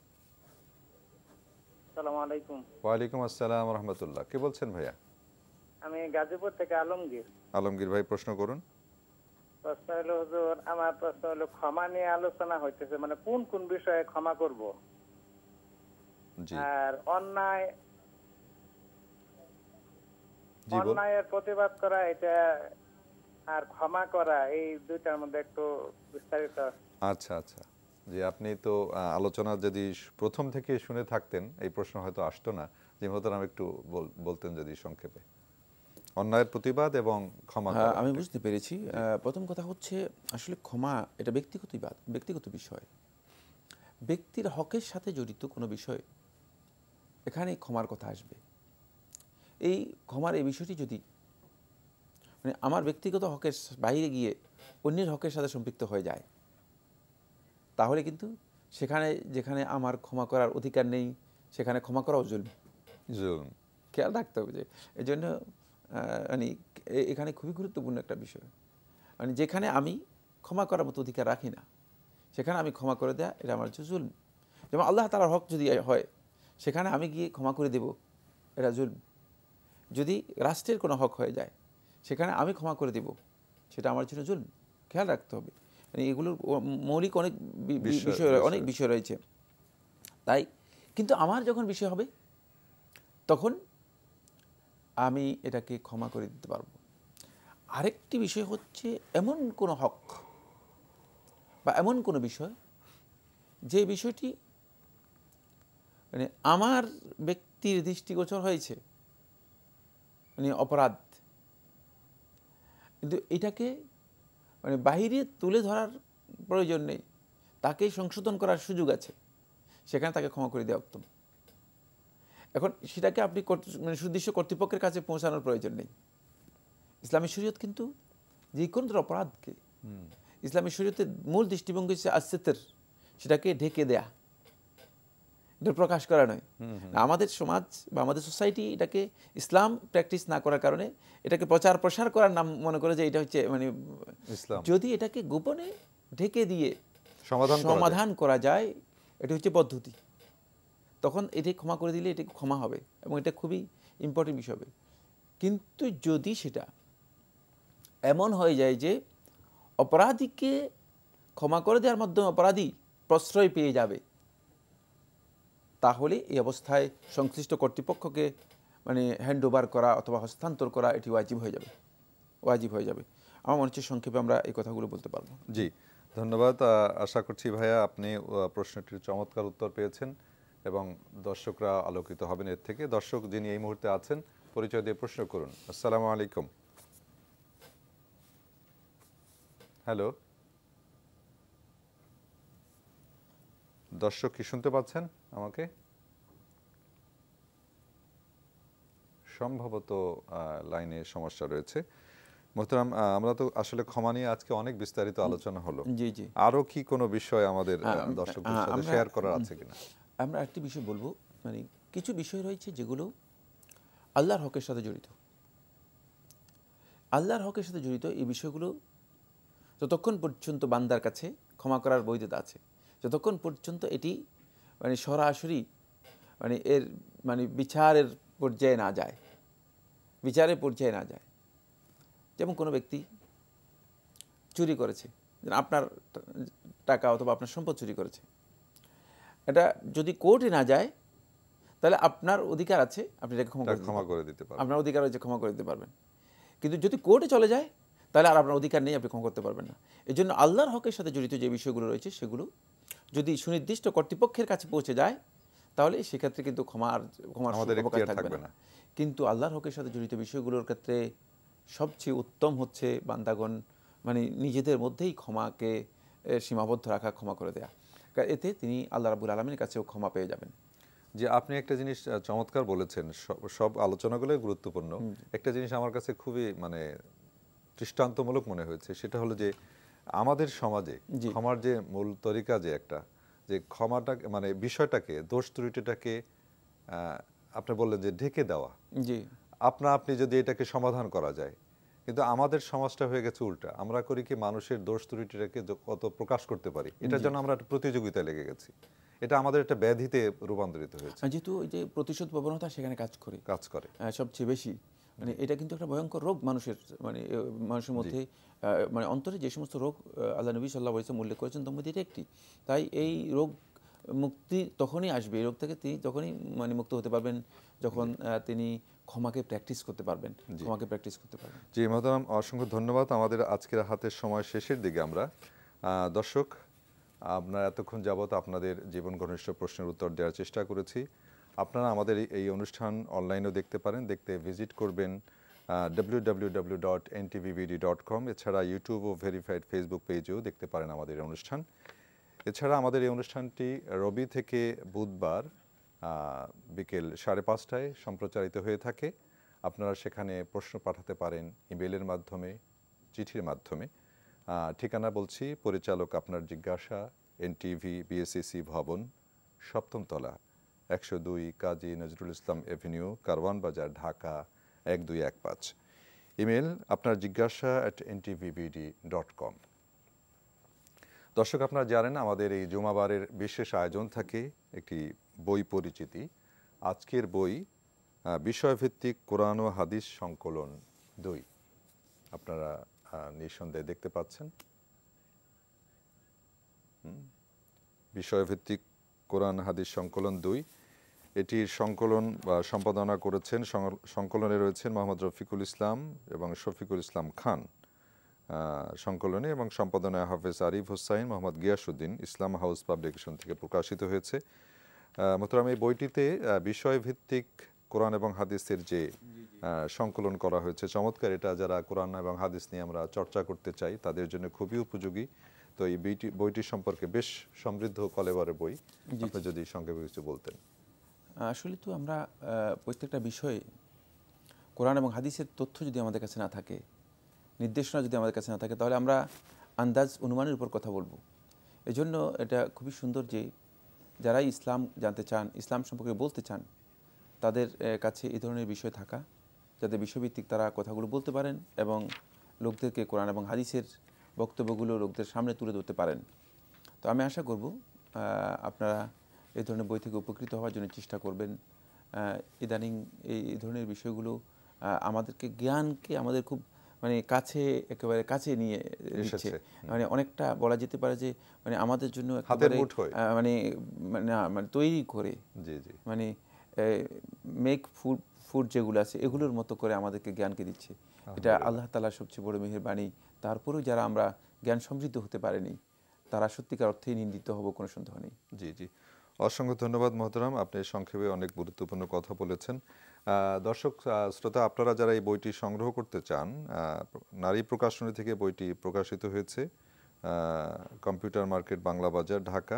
আসসালামু আলাইকুম। ওয়ালাইকুম আসসালাম ওয়া রাহমাতুল্লাহ। কে বলছেন ভাইয়া? আমি গাজীপুর থেকে আলমগীর। আলমগীর ভাই প্রশ্ন করুন। প্রশ্ন হলো হুজুর, আমার প্রশ্ন হলো ক্ষমা নিয়ে আলোচনা হইতেছে, মানে কোন কোন বিষয়ে ক্ষমা করব, আর অন্যায়ের প্রতিবাদ করা এটা আর ক্ষমা করা, এই দুইটার মধ্যে একটু বিস্তারিত। আচ্ছা আচ্ছা, যে আপনি তো আলোচনা যদি প্রথম থেকে শুনে থাকতেন এই প্রশ্ন হয়তো আসতো না, যে মোহতারাম একটু বলতেন যদি সংক্ষেপে অন্যায়ের প্রতিবাদ এবং ক্ষমা। আমি বুঝতে পেরেছি। প্রথম কথা হচ্ছে আসলে ক্ষমা এটা ব্যক্তিগত বিষয়, ব্যক্তির হকের সাথে জড়িত কোনো বিষয়, এখানে ক্ষমার কথা আসবে। এই ক্ষমার এই বিষয়টি যদি মানে আমার ব্যক্তিগত হকের বাইরে গিয়ে অন্যের হকের সাথে সম্পৃক্ত হয়ে যায়, তাহলে কিন্তু সেখানে যেখানে আমার ক্ষমা করার অধিকার নেই সেখানে ক্ষমা করাও জুলম। খেয়াল রাখতে হবে যে এই জন্য মানে এখানে খুবই গুরুত্বপূর্ণ একটা বিষয়, মানে যেখানে আমি ক্ষমা করার মতো অধিকার রাখি না সেখানে আমি ক্ষমা করে দেয়া এটা আমার জুলম। যেমন আল্লাহ তাআলার হক যদি হয় সেখানে আমি গিয়ে ক্ষমা করে দেব, এটা জুলম। যদি রাষ্ট্রের কোনো হক হয়ে যায় সেখানে আমি ক্ষমা করে দেব, সেটা আমার জন্য জুলম। খেয়াল রাখতে হবে, মানে এগুলোর মৌলিক অনেক বিষয় রয়েছে। তাই কিন্তু আমার যখন বিষয় হবে তখন আমি এটাকে ক্ষমা করে দিতে পারবো। আরেকটি বিষয় হচ্ছে এমন কোনো হক বা এমন কোনো বিষয় যে বিষয়টি মানে আমার ব্যক্তির দৃষ্টিগোচর হয়েছে মানে অপরাধ, কিন্তু এটাকে মানে বাইরে তুলে ধরার প্রয়োজন নেই, তাকে সংশোধন করার সুযোগ আছে, সেখানে তাকে ক্ষমা করে দেওয়া উত্তম। এখন সেটাকে আপনি মানে সুদৃশ্য কর্তৃপক্ষের কাছে পৌঁছানোর প্রয়োজন নেই। ইসলামী শরীয়ত কিন্তু যে কোনো অপরাধকে, ইসলামী শরীয়তের মূল দৃষ্টিভঙ্গি হচ্ছে আসসিতর, সেটাকে ঢেকে দেয়া, এটা প্রকাশ করা নয়। আমাদের সমাজ বা আমাদের সোসাইটি এটাকে ইসলাম প্র্যাকটিস না করার কারণে এটাকে প্রচার প্রসার করার নাম মনে করে যে এটা হচ্ছে মানে ইসলাম। যদি এটাকে গোপনে ঢেকে দিয়ে সমাধান করা যায় এটা হচ্ছে পদ্ধতি, তখন এটি ক্ষমা করে দিলে এটি ক্ষমা হবে এবং এটা খুবই ইম্পর্টেন্ট বিষয় হবে। কিন্তু যদি সেটা এমন হয়ে যায় যে অপরাধীকে ক্ষমা করে দেওয়ার মাধ্যমে অপরাধী প্রশ্রয় পেয়ে যাবে, তাহলে এই অবস্থায় সংশ্লিষ্ট কর্তৃপক্ষকে মানে হ্যান্ড ওভার করা অথবা হস্তান্তর করা এটি ওয়াজিব হয়ে যাবে। আমার মনে হচ্ছে সংক্ষেপে আমরা এই কথাগুলো বলতে পারবো। জি, ধন্যবাদ। আশা করছি ভাইয়া আপনি প্রশ্নটির চমৎকার উত্তর পেয়েছেন এবং দর্শকরা আলোকিত হবেন এর থেকে। দর্শক যিনি এই মুহূর্তে আছেন পরিচয় দিয়ে প্রশ্ন করুন। আসসালামু আলাইকুম। হ্যালো দর্শক, কি শুনতে পাচ্ছেন আমাকে? সম্ভবত লাইনে সমস্যা রয়েছে। মোহতারাম, আমরা তো আসলে ক্ষমা নিয়ে আজকে অনেক বিস্তারিত আলোচনা হলো। জি জি, আরো কি কোনো বিষয় আমাদের দর্শকদের সাথে শেয়ার করার আছে কিনা? আমরা একটি বিষয় বলবো, মানে কিছু বিষয় রয়েছে যেগুলো আল্লাহর হকের সাথে জড়িত। আল্লাহর হকের সাথে জড়িত এই বিষয়গুলো যতক্ষণ পর্যন্ত বান্দার কাছে ক্ষমা করার বৈধতা আছে, যতক্ষণ পর্যন্ত এটি মানে সরাসরি মানে এর মানে বিচারের পর্যায়ে না যায়। যেমন কোনো ব্যক্তি চুরি করেছে, আপনার টাকা অথবা আপনার সম্পদ চুরি করেছে, এটা যদি কোর্টে না যায় তাহলে আপনার অধিকার আছে আপনি এটাকে ক্ষমা করে দিতে পারবেন, আপনার অধিকার হচ্ছে ক্ষমা করে দিতে পারবেন। কিন্তু যদি কোর্টে চলে যায় তাহলে আর আপনার অধিকার নেই, আপনি ক্ষমা করতে পারবেন না। এই জন্য আল্লাহর হকের সাথে জড়িত যে বিষয়গুলো রয়েছে সেগুলো যদি সুনির্দিষ্ট কর্তৃপক্ষের কাছে পৌঁছে যায় তাহলে সেক্ষেত্রে কিন্তু ক্ষমার অবকাশ থাকবে না। কিন্তু আল্লাহর হকের সাথে জড়িত বিষয়গুলোর ক্ষেত্রে সবচেয়ে উত্তম হচ্ছে বান্দাগণ মানে নিজেদের মধ্যেই ক্ষমাকে সীমাবদ্ধ রাখা, ক্ষমা করে দেয়া, এতে তিনি আল্লাহ রাব্বুল আলামিনের কাছেও ক্ষমা পেয়ে যাবেন। যে আপনি একটা জিনিস চমৎকার বলেছেন, সব আলোচনাগুলোই গুরুত্বপূর্ণ। একটা জিনিস আমার কাছে খুবই মানে দৃষ্টান্তমূলক মনে হয়েছে, সেটা হলো যে আমাদের সমাজে ক্ষমার যে মূল তরিকা যে একটা, যে ক্ষমাটা মানে বিষয়টাকে, দোষ ত্রুটিটাকে আপনি বললেন যে ঢেকে দেওয়া। জি, আপনি যদি এটাকে সমাধান করা যায়, কিন্তু আমাদের সমাজটা হয়ে গেছে উল্টা। আমরা করি কি মানুষের দোষ ত্রুটিটাকে কত প্রকাশ করতে পারি, এটার জন্য আমরা একটা প্রতিযোগিতায় লেগে গেছি। এটা আমাদের একটা ব্যাধিতে রূপান্তরিত হয়েছে। যেহেতু ওই যে প্রতিশোধ প্রবণতা সেখানে কাজ করে সবচেয়ে বেশি, মানে এটা কিন্তু একটা ভয়ঙ্কর রোগ মানুষের, মানে মানুষের মধ্যে মানে অন্তরে যে সমস্ত রোগ আল্লাহ নবী সাল্লাল্লাহু আলাইহি ওয়াসাল্লাম উল্লেখ করেছেন তার মধ্যে এটা একটি। তাই এই রোগ মুক্তি তখনই আসবে, এই রোগ থেকে তিনি তখনই মানে মুক্ত হতে পারবেন যখন তিনি ক্ষমাকে প্র্যাকটিস করতে পারবেন। জি মহতারাম, অসংখ্য ধন্যবাদ। আমাদের আজকের হাতের সময় শেষের দিকে আমরা। দর্শক, আপনারা এতক্ষণ যাবত আপনাদের জীবন ঘনিষ্ঠ প্রশ্নের উত্তর দেওয়ার চেষ্টা করেছি। আপনারা আমাদের এই অনুষ্ঠান অনলাইনেও দেখতে পারেন। দেখতে ভিজিট করবেন www.ntvbd.com। এছাড়া ইউটিউব ও ভেরিফাইড ফেসবুক পেজেও দেখতে পারেন আমাদের এই অনুষ্ঠান। এছাড়া আমাদের এই অনুষ্ঠানটি রবি থেকে বুধবার বিকেল 5:30টায় সম্প্রচারিত হয়ে থাকে। আপনারা সেখানে প্রশ্ন পাঠাতে পারেন ইমেলের মাধ্যমে, চিঠির মাধ্যমে। ঠিকানা বলছি, পরিচালক আপনার জিজ্ঞাসা, এনটিভি বিএসসিসি ভবন, 7ম তলা, 102 কাজী নজরুল ইসলাম এভিনিউ, কারওয়ান বাজার, ঢাকা 1215। ইমেল আপনার জিজ্ঞাসা @ntvbd.com। দর্শক, আপনারা জানেন আমাদের এই জুমাবারের বিশেষ আয়োজন থাকে একটি বই পরিচিতি। আজকের বই বিষয়ভিত্তিক কোরআন ও হাদিস সংকলন 2। আপনারা নিঃসন্দেহে দেখতে পাচ্ছেন বিষয়ভিত্তিক কোরআন হাদিস সংকলন 2। এটির সংকলন বা সম্পাদনা করেছেন, সংকলনে রয়েছেন মোহাম্মদ রফিকুল ইসলাম এবং শফিকুল ইসলাম খান সংকলনে, এবং সম্পাদনায় হাফেজ আরিফ হোসাইন, মোহাম্মদ গিয়াসউদ্দিন। ইসলাম হাউস পাবলিকেশন থেকে প্রকাশিত হয়েছে। মোহতারাম, এই বইটিতে বিষয়ভিত্তিক কোরআন এবং হাদিসের যে সংকলন করা হয়েছে চমৎকার। এটা যারা কোরআন এবং হাদিস নিয়ে আমরা চর্চা করতে চাই তাদের জন্য খুবই উপযোগী। তো এই বইটির সম্পর্কে বেশ সমৃদ্ধ কলেবরের বই, আপনি যদি সংক্ষেপে কিছু বলতেন। আসলে তো আমরা প্রত্যেকটা বিষয়ে কোরআন এবং হাদিসের তথ্য যদি আমাদের কাছে না থাকে, নির্দেশনা যদি আমাদের কাছে না থাকে, তাহলে আমরা আন্দাজ অনুমানের উপর কথা বলবো। এজন্য এটা খুবই সুন্দর যে যারা ইসলাম জানতে চান, ইসলাম সম্পর্কে বলতে চান, তাদের কাছে এই ধরনের বিষয় থাকা, যাতে বিষয়ভিত্তিক তারা কথাগুলো বলতে পারেন এবং লোকদেরকে কোরআন এবং হাদিসের বক্তব্যগুলো লোকদের সামনে তুলে ধরতে পারেন। তো আমি আশা করব আপনারা এই ধরনের বই থেকে উপকৃত হওয়ার জন্য চেষ্টা করবেন। ইদানিং এই ধরনের বিষয়গুলো আমাদেরকে জ্ঞানকে আমাদের খুব মানে কাছে, একেবারে কাছে নিয়ে এসেছে। মানে অনেকটা বলা যেতে পারে যে মানে আমাদের জন্য মানে মানে তৈরি করে, মানে মেক ফুড যেগুলো আছে এগুলোর মতো করে আমাদেরকে জ্ঞানকে দিচ্ছে। এটা আল্লাহ তাআলার সবচেয়ে বড় মেহেরবানি। তারপরেও যারা আমরা জ্ঞান সমৃদ্ধ হতে পারিনি তারা সত্যিকার অর্থেই নিন্দিত হব, কোনো সন্দেহ নেই। জি জি, অসংখ্য ধন্যবাদ মহতারাম, আপনি সংক্ষেপে অনেক গুরুত্বপূর্ণ কথা বলেছেন। দর্শক শ্রোতা, আপনারা যারা এই বইটি সংগ্রহ করতে চান, নারী প্রকাশনী থেকে বইটি প্রকাশিত হয়েছে, কম্পিউটার মার্কেট, বাংলা বাজার, ঢাকা।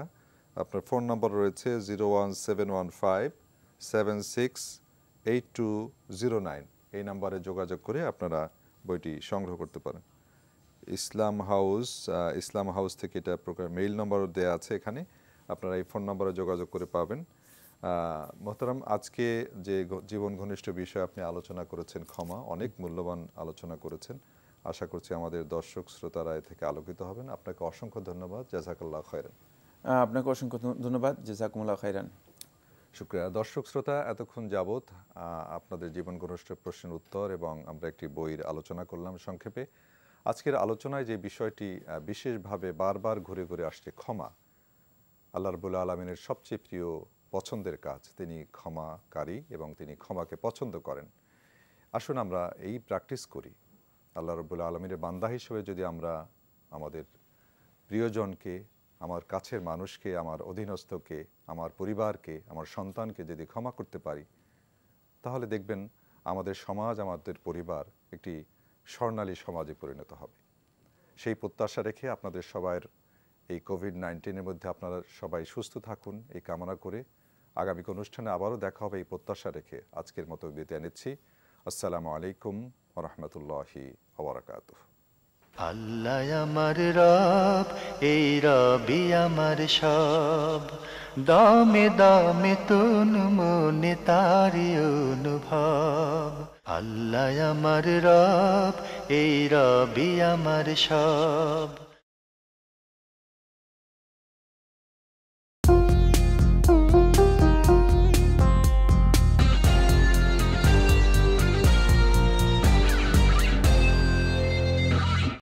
আপনার ফোন নম্বর রয়েছে 01715768209। এই নাম্বারে যোগাযোগ করে আপনারা বইটি সংগ্রহ করতে পারেন। ইসলাম হাউস থেকে এটা মেইল নম্বরও দেওয়া আছে এখানে, আপনারা এই ফোন নম্বরে যোগাযোগ করে পাবেন। মোহতারাম, আজকে যে জীবন ঘনিষ্ঠ বিষয় আপনি আলোচনা করেছেন, ক্ষমা, অনেক মূল্যবান আলোচনা করেছেন। আশা করছি আমাদের দর্শক শ্রোতারা এ থেকে আলোকিত হবেন। আপনাকে অসংখ্য ধন্যবাদ। জাযাকাল্লাহু খায়রান। আপনাকে অসংখ্য ধন্যবাদ। জাযাকুমুল্লাহু খায়রান। শুকরিয়া। দর্শক শ্রোতা, এতক্ষণ যাবত আপনাদের জীবন ঘনিষ্ঠ প্রশ্নের উত্তর এবং আমরা একটি বইয়ের আলোচনা করলাম সংক্ষেপে। আজকের আলোচনায় যে বিষয়টি বিশেষভাবে বারবার ঘুরে ঘুরে আসছে, ক্ষমা। আল্লাহ রাব্বুল আলামিনের সবচেয়ে প্রিয় পছন্দের কাজ, তিনি ক্ষমাকারী এবং তিনি ক্ষমাকে পছন্দ করেন। আসুন আমরা এই প্র্যাকটিস করি। আল্লাহ রাব্বুল আলামিনের বান্দা হিসেবে যদি আমরা আমাদের প্রিয়জনকে, আমার কাছের মানুষকে, আমার অধীনস্থকে, আমার পরিবারকে, আমার সন্তানকে যদি ক্ষমা করতে পারি, তাহলে দেখবেন আমাদের সমাজ, আমাদের পরিবার একটি স্বর্ণালী সমাজে পরিণত হবে। সেই প্রত্যাশা রেখে আপনাদের সবার এই কোভিড-19-এর মধ্যে আপনারা সবাই সুস্থ থাকুন এই কামনা করে আগামী অনুষ্ঠানে আবারও দেখা হবে এই প্রত্যাশা রেখে আজকের মতো বিদায় নিচ্ছি। আসসালামু আলাইকুম ওয়া রাহমাতুল্লাহি ওয়া বারাকাতুহু। আল্লাহ আমার রব, এই রবি আমার সব, দামে দামে তুন মনে তারি অনুভব। আল্লাহ আমার রব, এই রবি আমার সব।